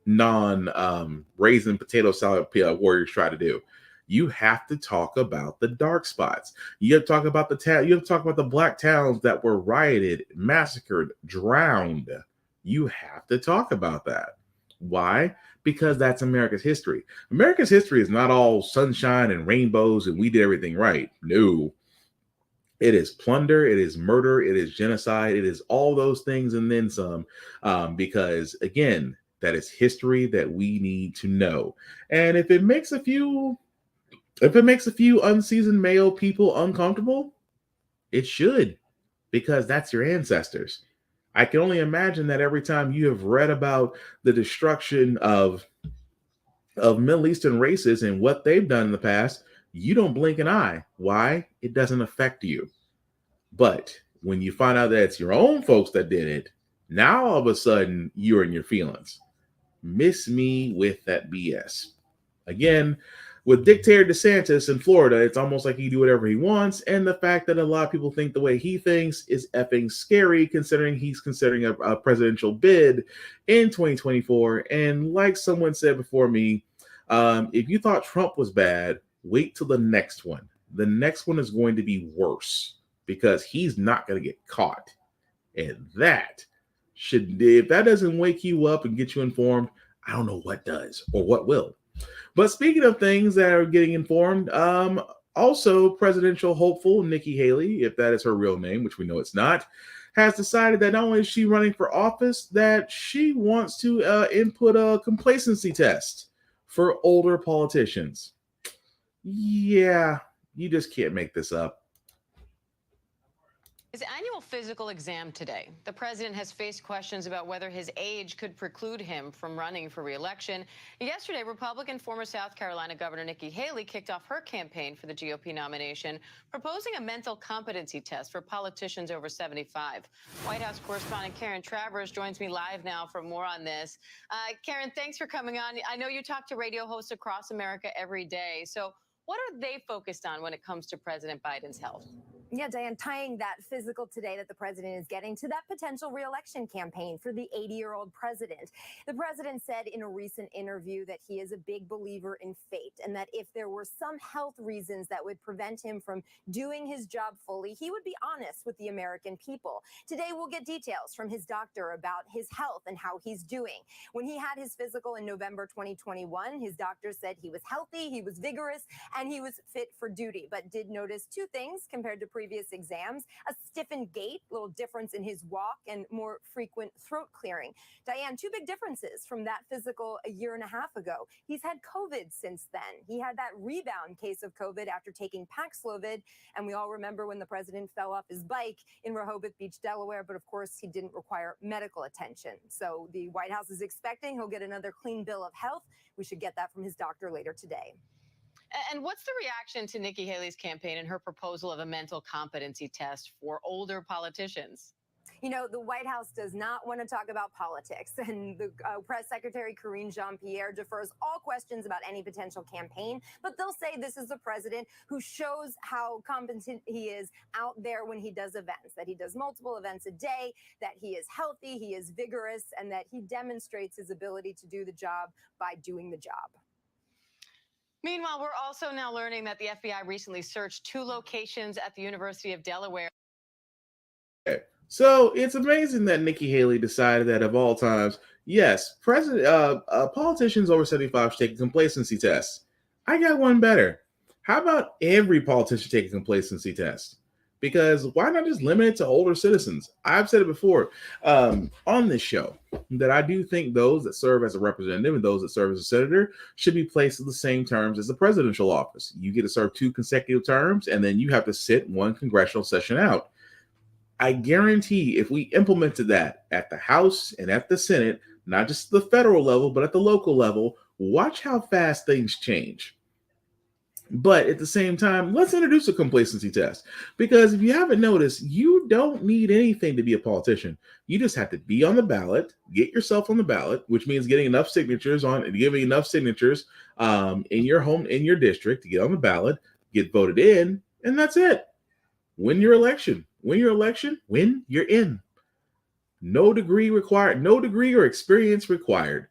non-raisin potato salad warriors try to do. You have to talk about the dark spots. You have to talk about you have to talk about the black towns that were rioted, massacred, drowned. You have to talk about that. Why? Because that's America's history. America's history is not all sunshine and rainbows and we did everything right. No. It is plunder, it is murder, it is genocide, it is all those things and then some. Because again, that is history that we need to know. And if it makes a few unseasoned male people uncomfortable, it should, because that's your ancestors. I can only imagine that every time you have read about the destruction of Middle Eastern races and what they've done in the past, you don't blink an eye. Why? It doesn't affect you. But when you find out that it's your own folks that did it, now all of a sudden you're in your feelings. Miss me with that BS. Again, with dictator DeSantis in Florida, it's almost like he can do whatever he wants. And the fact that a lot of people think the way he thinks is effing scary, considering he's considering a presidential bid in 2024. And like someone said before me, if you thought Trump was bad, wait till the next one. The next one is going to be worse because he's not going to get caught. And that should, if that doesn't wake you up and get you informed, I don't know what does or what will. But speaking of things that are getting informed, also presidential hopeful Nikki Haley, if that is her real name, which we know it's not, has decided that not only is she running for office, that she wants to input a complacency test for older politicians. Yeah, you just can't make this up. His annual physical exam today. The president has faced questions about whether his age could preclude him from running for re-election. Yesterday, Republican former South Carolina Governor Nikki Haley kicked off her campaign for the GOP nomination, proposing a mental competency test for politicians over 75. White House correspondent Karen Travers joins me live now for more on this. Karen, thanks for coming on. I know you talk to radio hosts across America every day. So what are they focused on when it comes to President Biden's health? Yeah, Diane, tying that physical today that the president is getting to that potential re-election campaign for the 80-year-old president. The president said in a recent interview that he is a big believer in fate and that if there were some health reasons that would prevent him from doing his job fully, he would be honest with the American people. Today, we'll get details from his doctor about his health and how he's doing. When he had his physical in November 2021, his doctor said he was healthy, he was vigorous, and he was fit for duty, but did notice two things compared to previous exams: a stiffened gait, a little difference in his walk, and more frequent throat clearing. Diane, two big differences from that physical a year and a half ago. He's had COVID since then. He had that rebound case of COVID after taking Paxlovid, and we all remember when the president fell off his bike in Rehoboth Beach, Delaware, but of course he didn't require medical attention. So the White House is expecting he'll get another clean bill of health. We should get that from his doctor later today. And what's the reaction to Nikki Haley's campaign and her proposal of a mental competency test for older politicians? You know, the White House does not want to talk about politics, and the press secretary Karine Jean-Pierre defers all questions about any potential campaign, but they'll say this is a president who shows how competent he is out there when he does events, that he does multiple events a day, that he is healthy, he is vigorous, and that he demonstrates his ability to do the job by doing the job. Meanwhile, we're also now learning that the FBI recently searched 2 locations at the University of Delaware. Okay. So it's amazing that Nikki Haley decided that of all times, yes, politicians over 75 should take a complacency test. I got one better. How about every politician take a complacency test? Because why not just limit it to older citizens? I've said it before on this show that I do think those that serve as a representative and those that serve as a senator should be placed in the same terms as the presidential office. You get to serve 2 consecutive terms, and then you have to sit 1 congressional session out. I guarantee if we implemented that at the House and at the Senate, not just the federal level, but at the local level, watch how fast things change. But at the same time, let's introduce a complacency test. Because if you haven't noticed, you don't need anything to be a politician. You just have to be on the ballot, get yourself on the ballot, which means getting enough signatures in your home, in your district to get on the ballot, get voted in, and that's it. Win your election. Win your election, win, you're in. No degree required, no degree or experience required.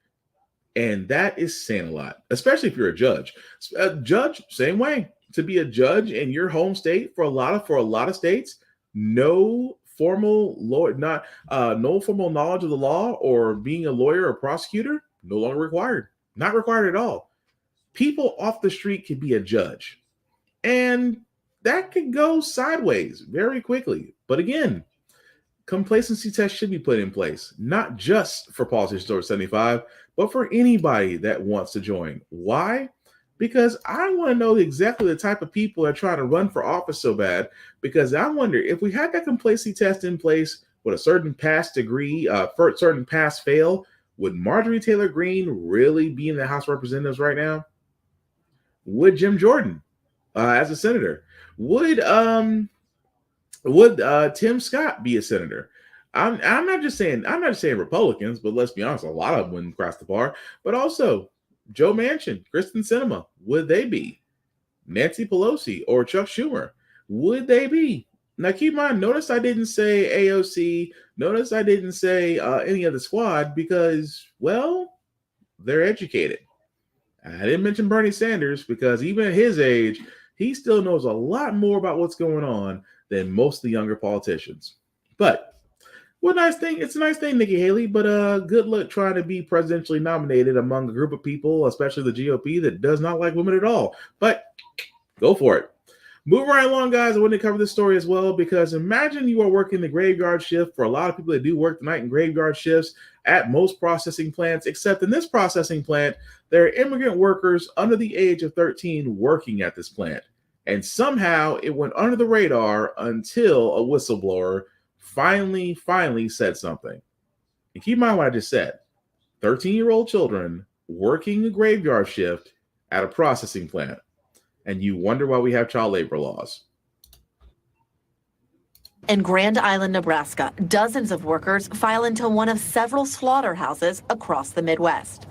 And that is saying a lot, especially if you're a judge. A judge, same way. To be a judge in your home state for a lot of states, no formal no formal knowledge of the law or being a lawyer or prosecutor, no longer required. Not required at all. People off the street can be a judge. And that could go sideways very quickly. But again, complacency tests should be put in place, not just for politicians over 75, but for anybody that wants to join. Why? Because I want to know exactly the type of people that are trying to run for office so bad, because I wonder if we had that complacency test in place with a certain pass degree, for a certain pass fail, would Marjorie Taylor Greene really be in the House of Representatives right now? Would Jim Jordan as a senator? Would Tim Scott be a senator? I'm not just saying Republicans, but let's be honest, a lot of them wouldn't cross the bar. But also Joe Manchin, Kristen Sinema, would they be? Nancy Pelosi or Chuck Schumer, would they be? Now keep in mind, notice I didn't say AOC, notice I didn't say any of the squad because, well, they're educated. I didn't mention Bernie Sanders because even at his age, he still knows a lot more about what's going on than most of the younger politicians. But what a nice thing. It's a nice thing, Nikki Haley, but good luck trying to be presidentially nominated among a group of people, especially the GOP, that does not like women at all. But go for it. Moving right along, guys, I wanted to cover this story as well because imagine you are working the graveyard shift. For a lot of people that do work the night in graveyard shifts at most processing plants, except in this processing plant, there are immigrant workers under the age of 13 working at this plant. And somehow it went under the radar until a whistleblower finally said something. And keep in mind what I just said. 13-year-old children working a graveyard shift at a processing plant. And you wonder why we have child labor laws. In Grand Island, Nebraska, dozens of workers file into one of several slaughterhouses across the Midwest.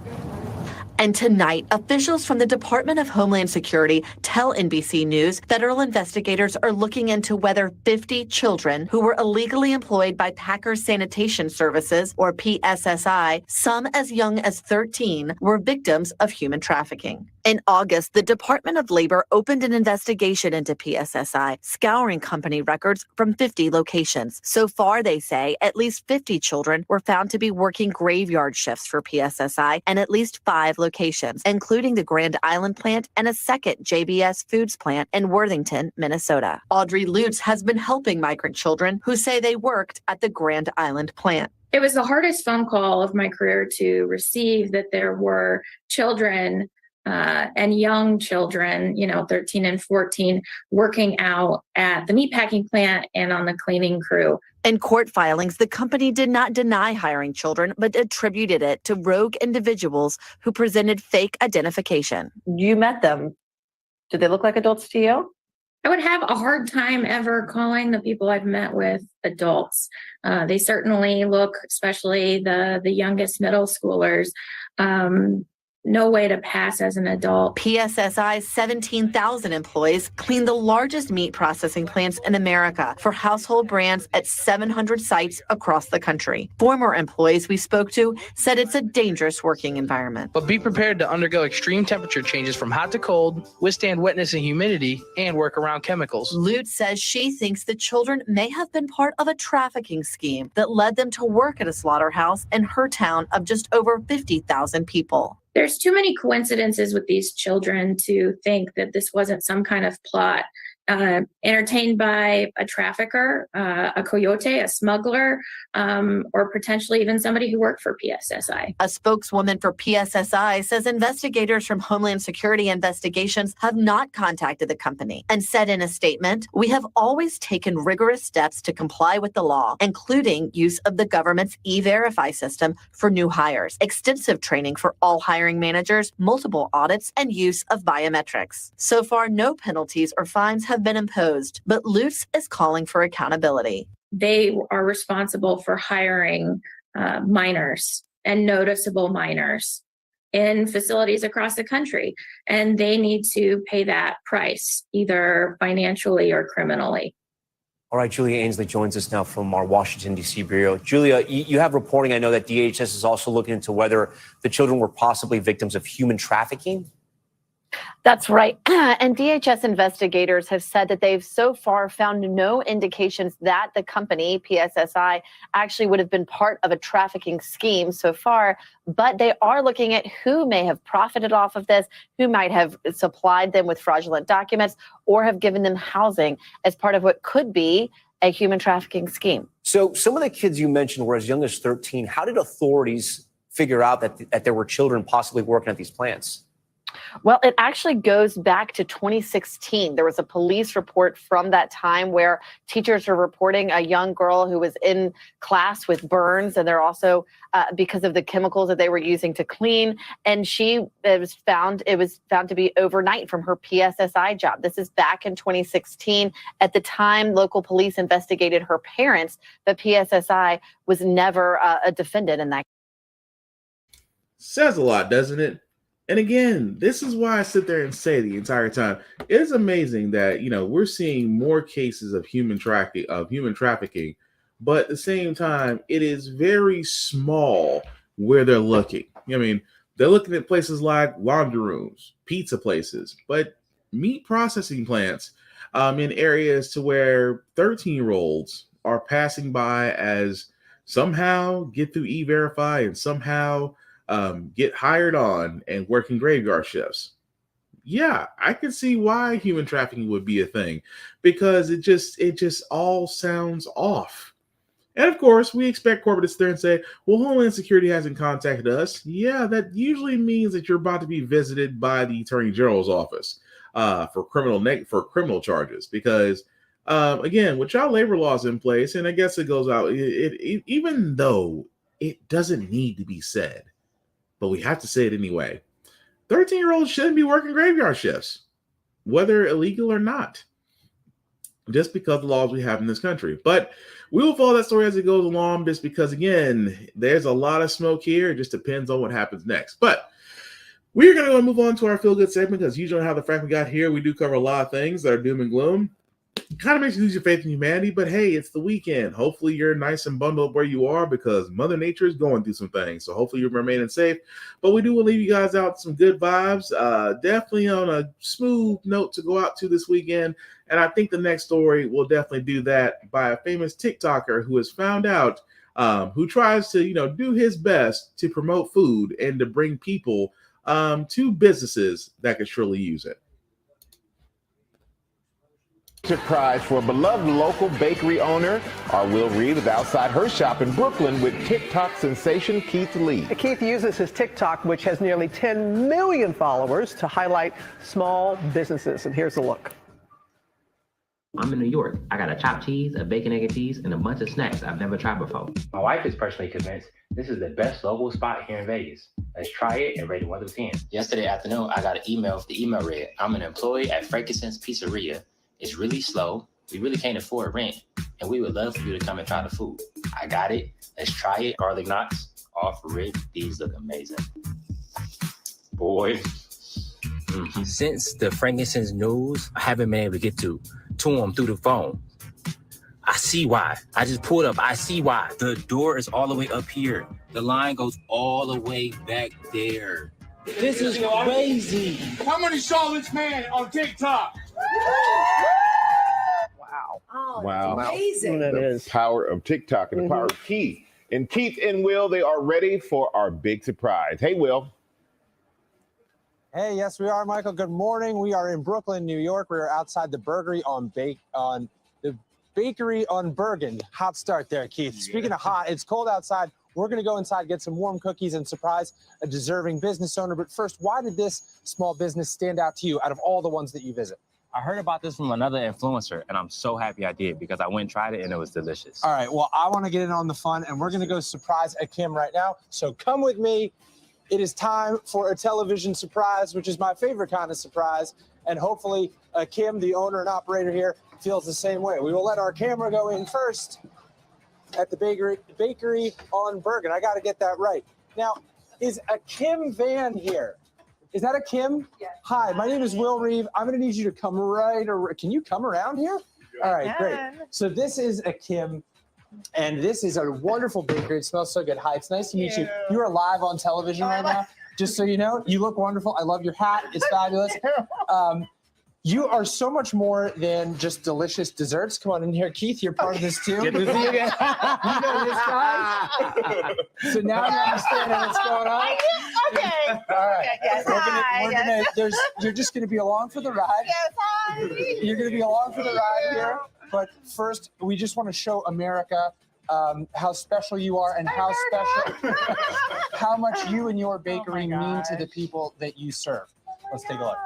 And tonight, officials from the Department of Homeland Security tell NBC News federal investigators are looking into whether 50 children who were illegally employed by Packers Sanitation Services, or PSSI, some as young as 13, were victims of human trafficking. In August, the Department of Labor opened an investigation into PSSI, scouring company records from 50 locations. So far, they say, at least 50 children were found to be working graveyard shifts for PSSI and at least 5 locations, including the Grand Island plant and a second JBS Foods plant in Worthington, Minnesota. Audrey Lutz has been helping migrant children who say they worked at the Grand Island plant. It was the hardest phone call of my career to receive, that there were children and young children, 13 and 14, working out at the meatpacking plant and on the cleaning crew. In court filings, the company did not deny hiring children, but attributed it to rogue individuals who presented fake identification. You met them. Did they look like adults to you? I would have a hard time ever calling the people I've met with adults. They certainly look, especially the youngest middle schoolers, no way to pass as an adult. PSSI's 17,000 employees clean the largest meat processing plants in America for household brands at 700 sites across the country. Former employees we spoke to said it's a dangerous working environment. But be prepared to undergo extreme temperature changes from hot to cold, withstand wetness and humidity, and work around chemicals. Lutz says she thinks the children may have been part of a trafficking scheme that led them to work at a slaughterhouse in her town of just over 50,000 people. There's too many coincidences with these children to think that this wasn't some kind of plot entertained by a trafficker, a coyote, a smuggler, or potentially even somebody who worked for PSSI. A spokeswoman for PSSI says investigators from Homeland Security Investigations have not contacted the company and said in a statement, "We have always taken rigorous steps to comply with the law, including use of the government's E-Verify system for new hires, extensive training for all hiring managers, multiple audits, and use of biometrics." So far, no penalties or fines have been imposed, but Lutz is calling for accountability. They are responsible for hiring minors and noticeable minors in facilities across the country, and they need to pay that price, either financially or criminally. All right, Julia Ainsley joins us now from our Washington, D.C. bureau. Julia, you have reporting. I know that DHS is also looking into whether the children were possibly victims of human trafficking. That's right. And DHS investigators have said that they've so far found no indications that the company, PSSI, actually would have been part of a trafficking scheme so far. But they are looking at who may have profited off of this, who might have supplied them with fraudulent documents or have given them housing as part of what could be a human trafficking scheme. So some of the kids you mentioned were as young as 13. How did authorities figure out that there were children possibly working at these plants? Well, it actually goes back to 2016. There was a police report from that time where teachers were reporting a young girl who was in class with burns, and they're also because of the chemicals that they were using to clean. And it was found to be overnight from her PSSI job. This is back in 2016. At the time, local police investigated her parents, but PSSI was never a defendant in that. Says a lot, doesn't it? And again, this is why I sit there and say the entire time, it is amazing that, we're seeing more cases of human trafficking, but at the same time, it is very small where they're looking. They're looking at places like laundry rooms, pizza places, but meat processing plants in areas to where 13-year-olds are passing by as somehow get through E-Verify and somehow get hired on and working graveyard shifts. yeah, I can see why human trafficking would be a thing, because it just all sounds off. And of course, we expect corporate to sit there and say, well, Homeland Security hasn't contacted us. Yeah, that usually means that you're about to be visited by the Attorney General's office for criminal charges. Because, again, with child labor laws in place, and I guess it goes out, even though it doesn't need to be said, but we have to say it anyway. 13-year-olds shouldn't be working graveyard shifts, whether illegal or not, just because of the laws we have in this country. But we will follow that story as it goes along, just because, again, there's a lot of smoke here. It just depends on what happens next. But we're going to move on to our feel-good segment, because usually how the Frack we got here, we do cover a lot of things that are doom and gloom. Kind of makes you lose your faith in humanity, but hey, it's the weekend. Hopefully you're nice and bundled up where you are, because Mother Nature is going through some things. So hopefully you're remaining safe. But we do want to leave you guys out some good vibes. Definitely on a smooth note to go out to this weekend. And I think the next story will definitely do that, by a famous TikToker who has found out, who tries to, do his best to promote food and to bring people to businesses that could surely use it. Prize for a beloved local bakery owner. Our Will Reed is outside her shop in Brooklyn with TikTok sensation Keith Lee. Keith uses his TikTok, which has nearly 10 million followers, to highlight small businesses. And here's a look. I'm in New York. I got a chopped cheese, a bacon, egg, and cheese, and a bunch of snacks I've never tried before. My wife is personally convinced this is the best local spot here in Vegas. Let's try it and rate it 1 to 10. Yesterday afternoon, I got an email. The email read, I'm an employee at Frankison's Pizzeria. It's really slow. We really can't afford rent, and we would love for you to come and try the food. I got it. Let's try it. Garlic knots, off rib. These look amazing. Boy. Mm-hmm. Since the Frankincense news, I haven't been able to get to them through the phone. I see why. I just pulled up. I see why. The door is all the way up here. The line goes all the way back there. This is crazy. How many saw this man on TikTok? Wow. Oh, Wow. that's amazing. That The is. power of TikTok and the power of Keith. And Keith and Will, they are ready for our big surprise. Hey, Will. Hey, yes, we are, Michael. Good morning. We are in Brooklyn, New York. We are outside the bakery on the bakery on Bergen. Hot start there, Keith. Yeah. Speaking of hot, it's cold outside. We're going to go inside, get some warm cookies, and surprise a deserving business owner. But first, why did this small business stand out to you out of all the ones that you visit? I heard about this from another influencer, and I'm so happy I did because I went and tried it, and it was delicious. All right, well, I want to get in on the fun, and we're going to go surprise Kim right now. So come with me. It is time for a television surprise, which is my favorite kind of surprise. And hopefully Kim, the owner and operator here, feels the same way. We will let our camera go in first at the bakery on Bergen. I got to get that right. Now, is a Kim van here? Is that a Kim? Yes. Hi, my name is Will Reeve. I'm going to need you to come can you come around here? All right, great. So this is a Kim, and this is a wonderful bakery. It smells so good. Hi, it's nice to meet you. You are live on television right now. Just so you know, you look wonderful. I love your hat. It's fabulous. You are so much more than just delicious desserts. Come on in here, Keith. You're part of this too. Good to see you again. You know this guy. So now you understand what's going on. Okay. All right. Yes, you're just going to be along for the ride. Yes, hi. You're going to be along for the ride here. But first, we just want to show America how special you are and how much you and your bakery mean to the people that you serve. Let's take a look.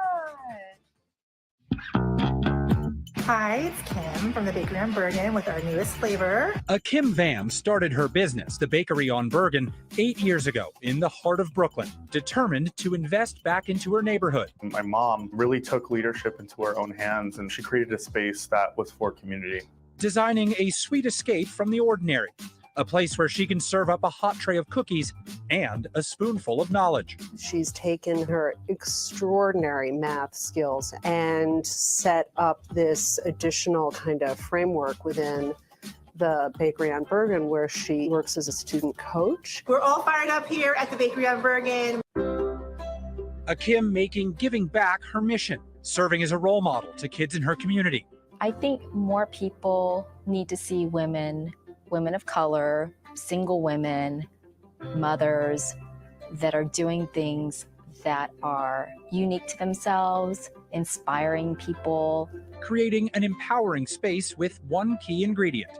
Hi, it's Kim from the Bakery on Bergen with our newest flavor. A Kim Vam started her business, the Bakery on Bergen, 8 years ago in the heart of Brooklyn, determined to invest back into her neighborhood. My mom really took leadership into her own hands, and she created a space that was for community. Designing a sweet escape from the ordinary, a place where she can serve up a hot tray of cookies and a spoonful of knowledge. She's taken her extraordinary math skills and set up this additional kind of framework within the Bakery on Bergen, where she works as a student coach. We're all fired up here at the Bakery on Bergen. A Kim making giving back her mission, serving as a role model to kids in her community. I think more people need to see women of color, single women, mothers that are doing things that are unique to themselves, inspiring people. Creating an empowering space with one key ingredient: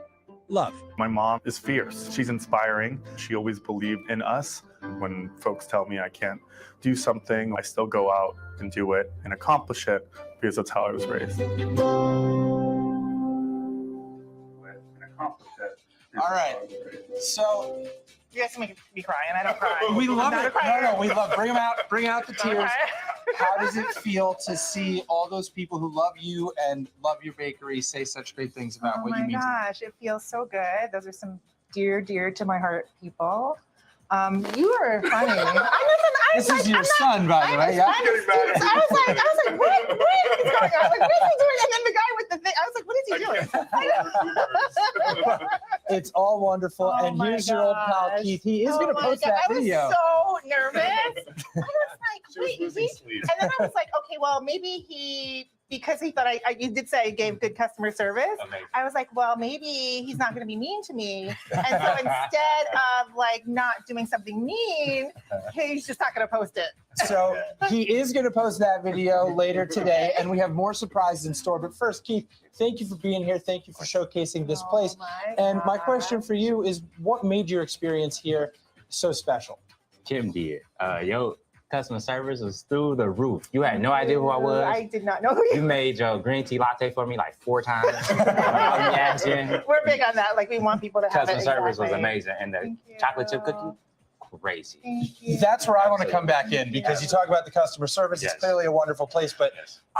love. My mom is fierce. She's inspiring. She always believed in us. When folks tell me I can't do something, I still go out and do it and accomplish it because that's how I was raised. All right. So You guys make me cry, and I don't cry. we love I'm not it. a crier. No, we love. Bring out the tears. Okay. How does it feel to see all those people who love you and love your bakery say such great things about what you mean? Oh my gosh, it feels so good. Those are some dear to my heart people. You are funny. This is your son, by the way. Yeah. I was like, what is going on? Like, what is he doing? And then the guy with the thing, I was like, what is he doing? It's all wonderful. Oh and my here's your old pal Keith. He is going to my post God. that video. I was so nervous. I was like, wait, and then I was like, okay, well, maybe because he thought you did say I gave good customer service. Amazing. I was like, well, maybe he's not going to be mean to me. And so instead of like not doing something mean, he's just not going to post it. So he is going to post that video later today, and we have more surprises in store. But first, Keith, thank you for being here. Thank you for showcasing this place. And my question for you is, what made your experience here so special? Kim did. Your customer service was through the roof. You had no idea who I was. I did not know who you You made your green tea latte for me like 4 times. We're big on that. Like, we want people to have Customer it. service was Exactly. amazing. And the chocolate chip cookie, crazy. That's where I want to come back in, because you talk about the customer service. It's clearly a wonderful place, but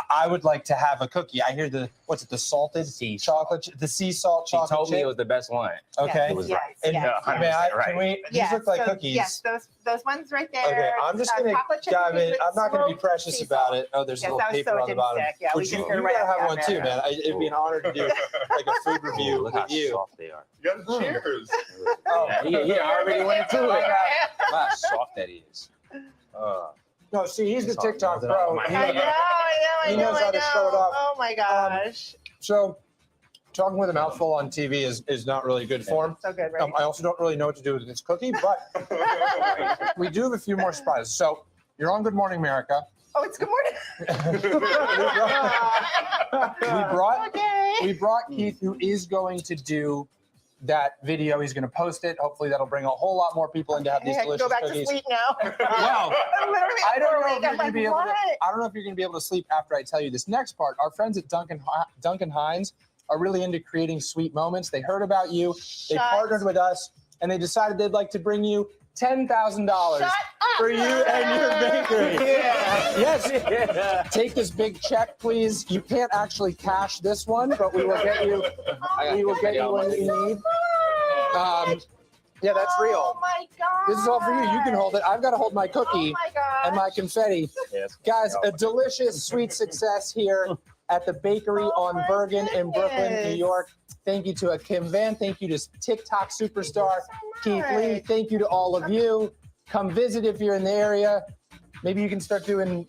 I would like to have a cookie. I hear the salted chocolate, the sea salt She chocolate told me chip. it was the best one. Okay. It was right. And can we? These look like so, cookies. Yes, those ones right there. Okay, I'm just gonna chocolate chip dive cookies in. with I'm not gonna be smoked precious sea about salt. it. Oh, there's Yes, a little that was paper so on the bottom. dipstick. Yeah, we Would just you threw it right gotta up have down one too, there. man. It'd be an honor to do like a food review Look how with you. soft they are. You got cheers. Oh, Yeah, I already went into it. Look how soft that is. No, see, he's the It's all- TikTok it's all pro. my He hand. He knows how to show it off. Oh my gosh. So, talking with a mouthful on TV is not really good form. So good, right? I also don't really know what to do with this cookie, but we do have a few more surprises. So, you're on Good Morning America. Oh, it's good morning. We brought Keith, who is going to do that video. He's going to post it. Hopefully, that'll bring a whole lot more people in to have these I can delicious go back cookies. to sleep now. Wow. I'm literally I don't know if awake. you're I'm going to like, be able to. what? I don't know if you're going to be able to sleep after I tell you this next part. Our friends at Duncan Hines are really into creating sweet moments. They heard about you. They Shut partnered with us, and they decided they'd like to bring you $10,000 for you and your bakery. Yes. Take this big check, please. You can't actually cash this one, but we will get you. We will get you what you need. Yeah, that's real. Oh my god. This is all for you. You can hold it. I've got to hold my cookie Oh my god. and my confetti. Yes. Guys, a delicious sweet success here at the bakery on Bergen in Brooklyn, New York. Thank you to Kim Van. Thank you to TikTok superstar Keith Lee. Thank you to all of you. Come visit if you're in the area. Maybe you can start doing,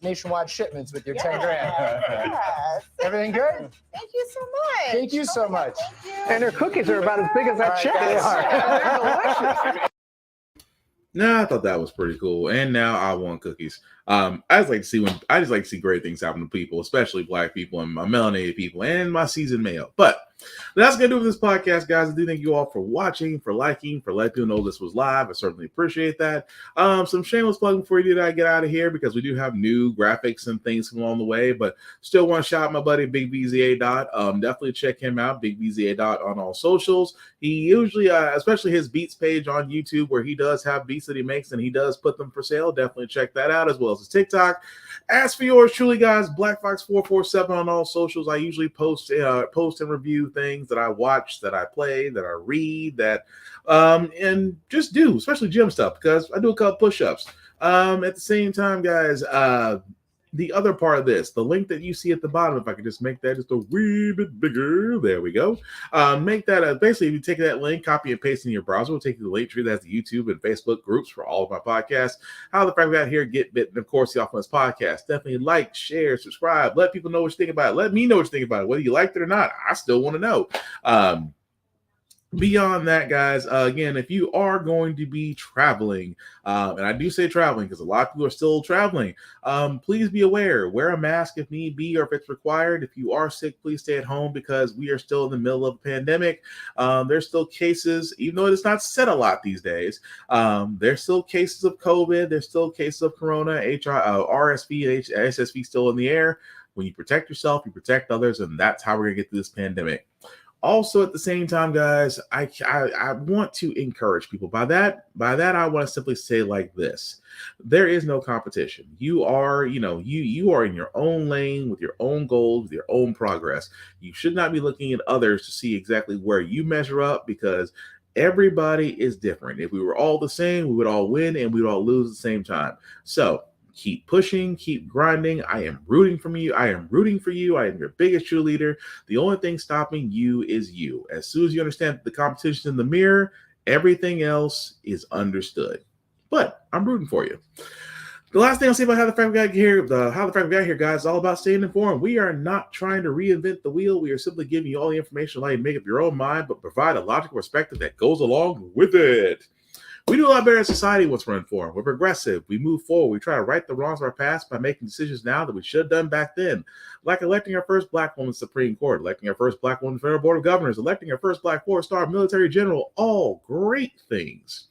nationwide shipments with your 10 grand. Yes. Everything good? Thank you so much. Thank you so much. And her cookies are about as big as that All right, chip. guys. They are. They're delicious. Nah, I thought that was pretty cool. And now I want cookies. I just like to see great things happen to people, especially Black people and my melanated people and my seasoned male. But that's gonna do it for this podcast, guys. I do thank you all for watching, for liking, for letting people know this was live. I certainly appreciate that. Some shameless plugging before you I get out of here, because we do have new graphics and things coming along the way. But still want to shout out my buddy Big BZA Dot. Definitely check him out, Big BZA Dot on all socials. He usually, especially his beats page on YouTube, where he does have beats that he makes and he does put them for sale. Definitely check that out, as well as his TikTok. As for yours truly, guys, Black Fox 447 on all socials. I usually post and review things that I watch, that I play, that I read, that and just do, especially gym stuff, because I do a couple push-ups. At the same time, guys, the other part of this, the link that you see at the bottom, if I could just make that just a wee bit bigger, there we go. Make that basically, if you take that link, copy and paste in your browser, we'll take you to the link tree. That's the YouTube and Facebook groups for all of my podcasts. How the Frack We Got Here, Get Bit, and of course the Offense Podcast. Definitely like, share, subscribe, let people know what you think about it. Let me know what you think about it, whether you liked it or not. I still want to know. Beyond that, guys, again, if you are going to be traveling, and I do say traveling because a lot of people are still traveling, please be aware. Wear a mask if need be or if it's required. If you are sick, please stay at home because we are still in the middle of a pandemic. There's still cases, even though it's not said a lot these days, there's still cases of COVID. There's still cases of Corona, RSV, and SSV still in the air. When you protect yourself, you protect others, and that's how we're going to get through this pandemic. Also, at the same time, guys, I want to encourage people. By that, I want to simply say like this: there is no competition. You are, you are in your own lane with your own goals, with your own progress. You should not be looking at others to see exactly where you measure up because everybody is different. If we were all the same, we would all win and we would all lose at the same time. So keep pushing, keep grinding. I am rooting for you. I am rooting for you. I am your biggest cheerleader. The only thing stopping you is you. As soon as you understand the competition in the mirror, everything else is understood. But I'm rooting for you. The last thing I'll say about how the Frack we got here, guys, is all about staying informed. We are not trying to reinvent the wheel. We are simply giving you all the information, allow you to make up your own mind, but provide a logical perspective that goes along with it. We do a lot better as a society once we're informed. We're progressive. We move forward. We try to right the wrongs of our past by making decisions now that we should have done back then. Like electing our first Black woman Supreme Court, electing our first Black woman Federal Board of Governors, electing our first Black 4-star military general. All great things.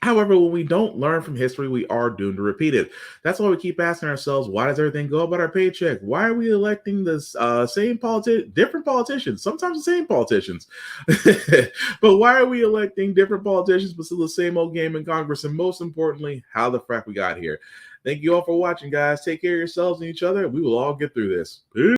However, when we don't learn from history, we are doomed to repeat it. That's why we keep asking ourselves, why does everything go about our paycheck? Why are we electing the different politicians, sometimes the same politicians? But why are we electing different politicians, but still the same old game in Congress? And most importantly, how the frack we got here. Thank you all for watching, guys. Take care of yourselves and each other. We will all get through this. Peace.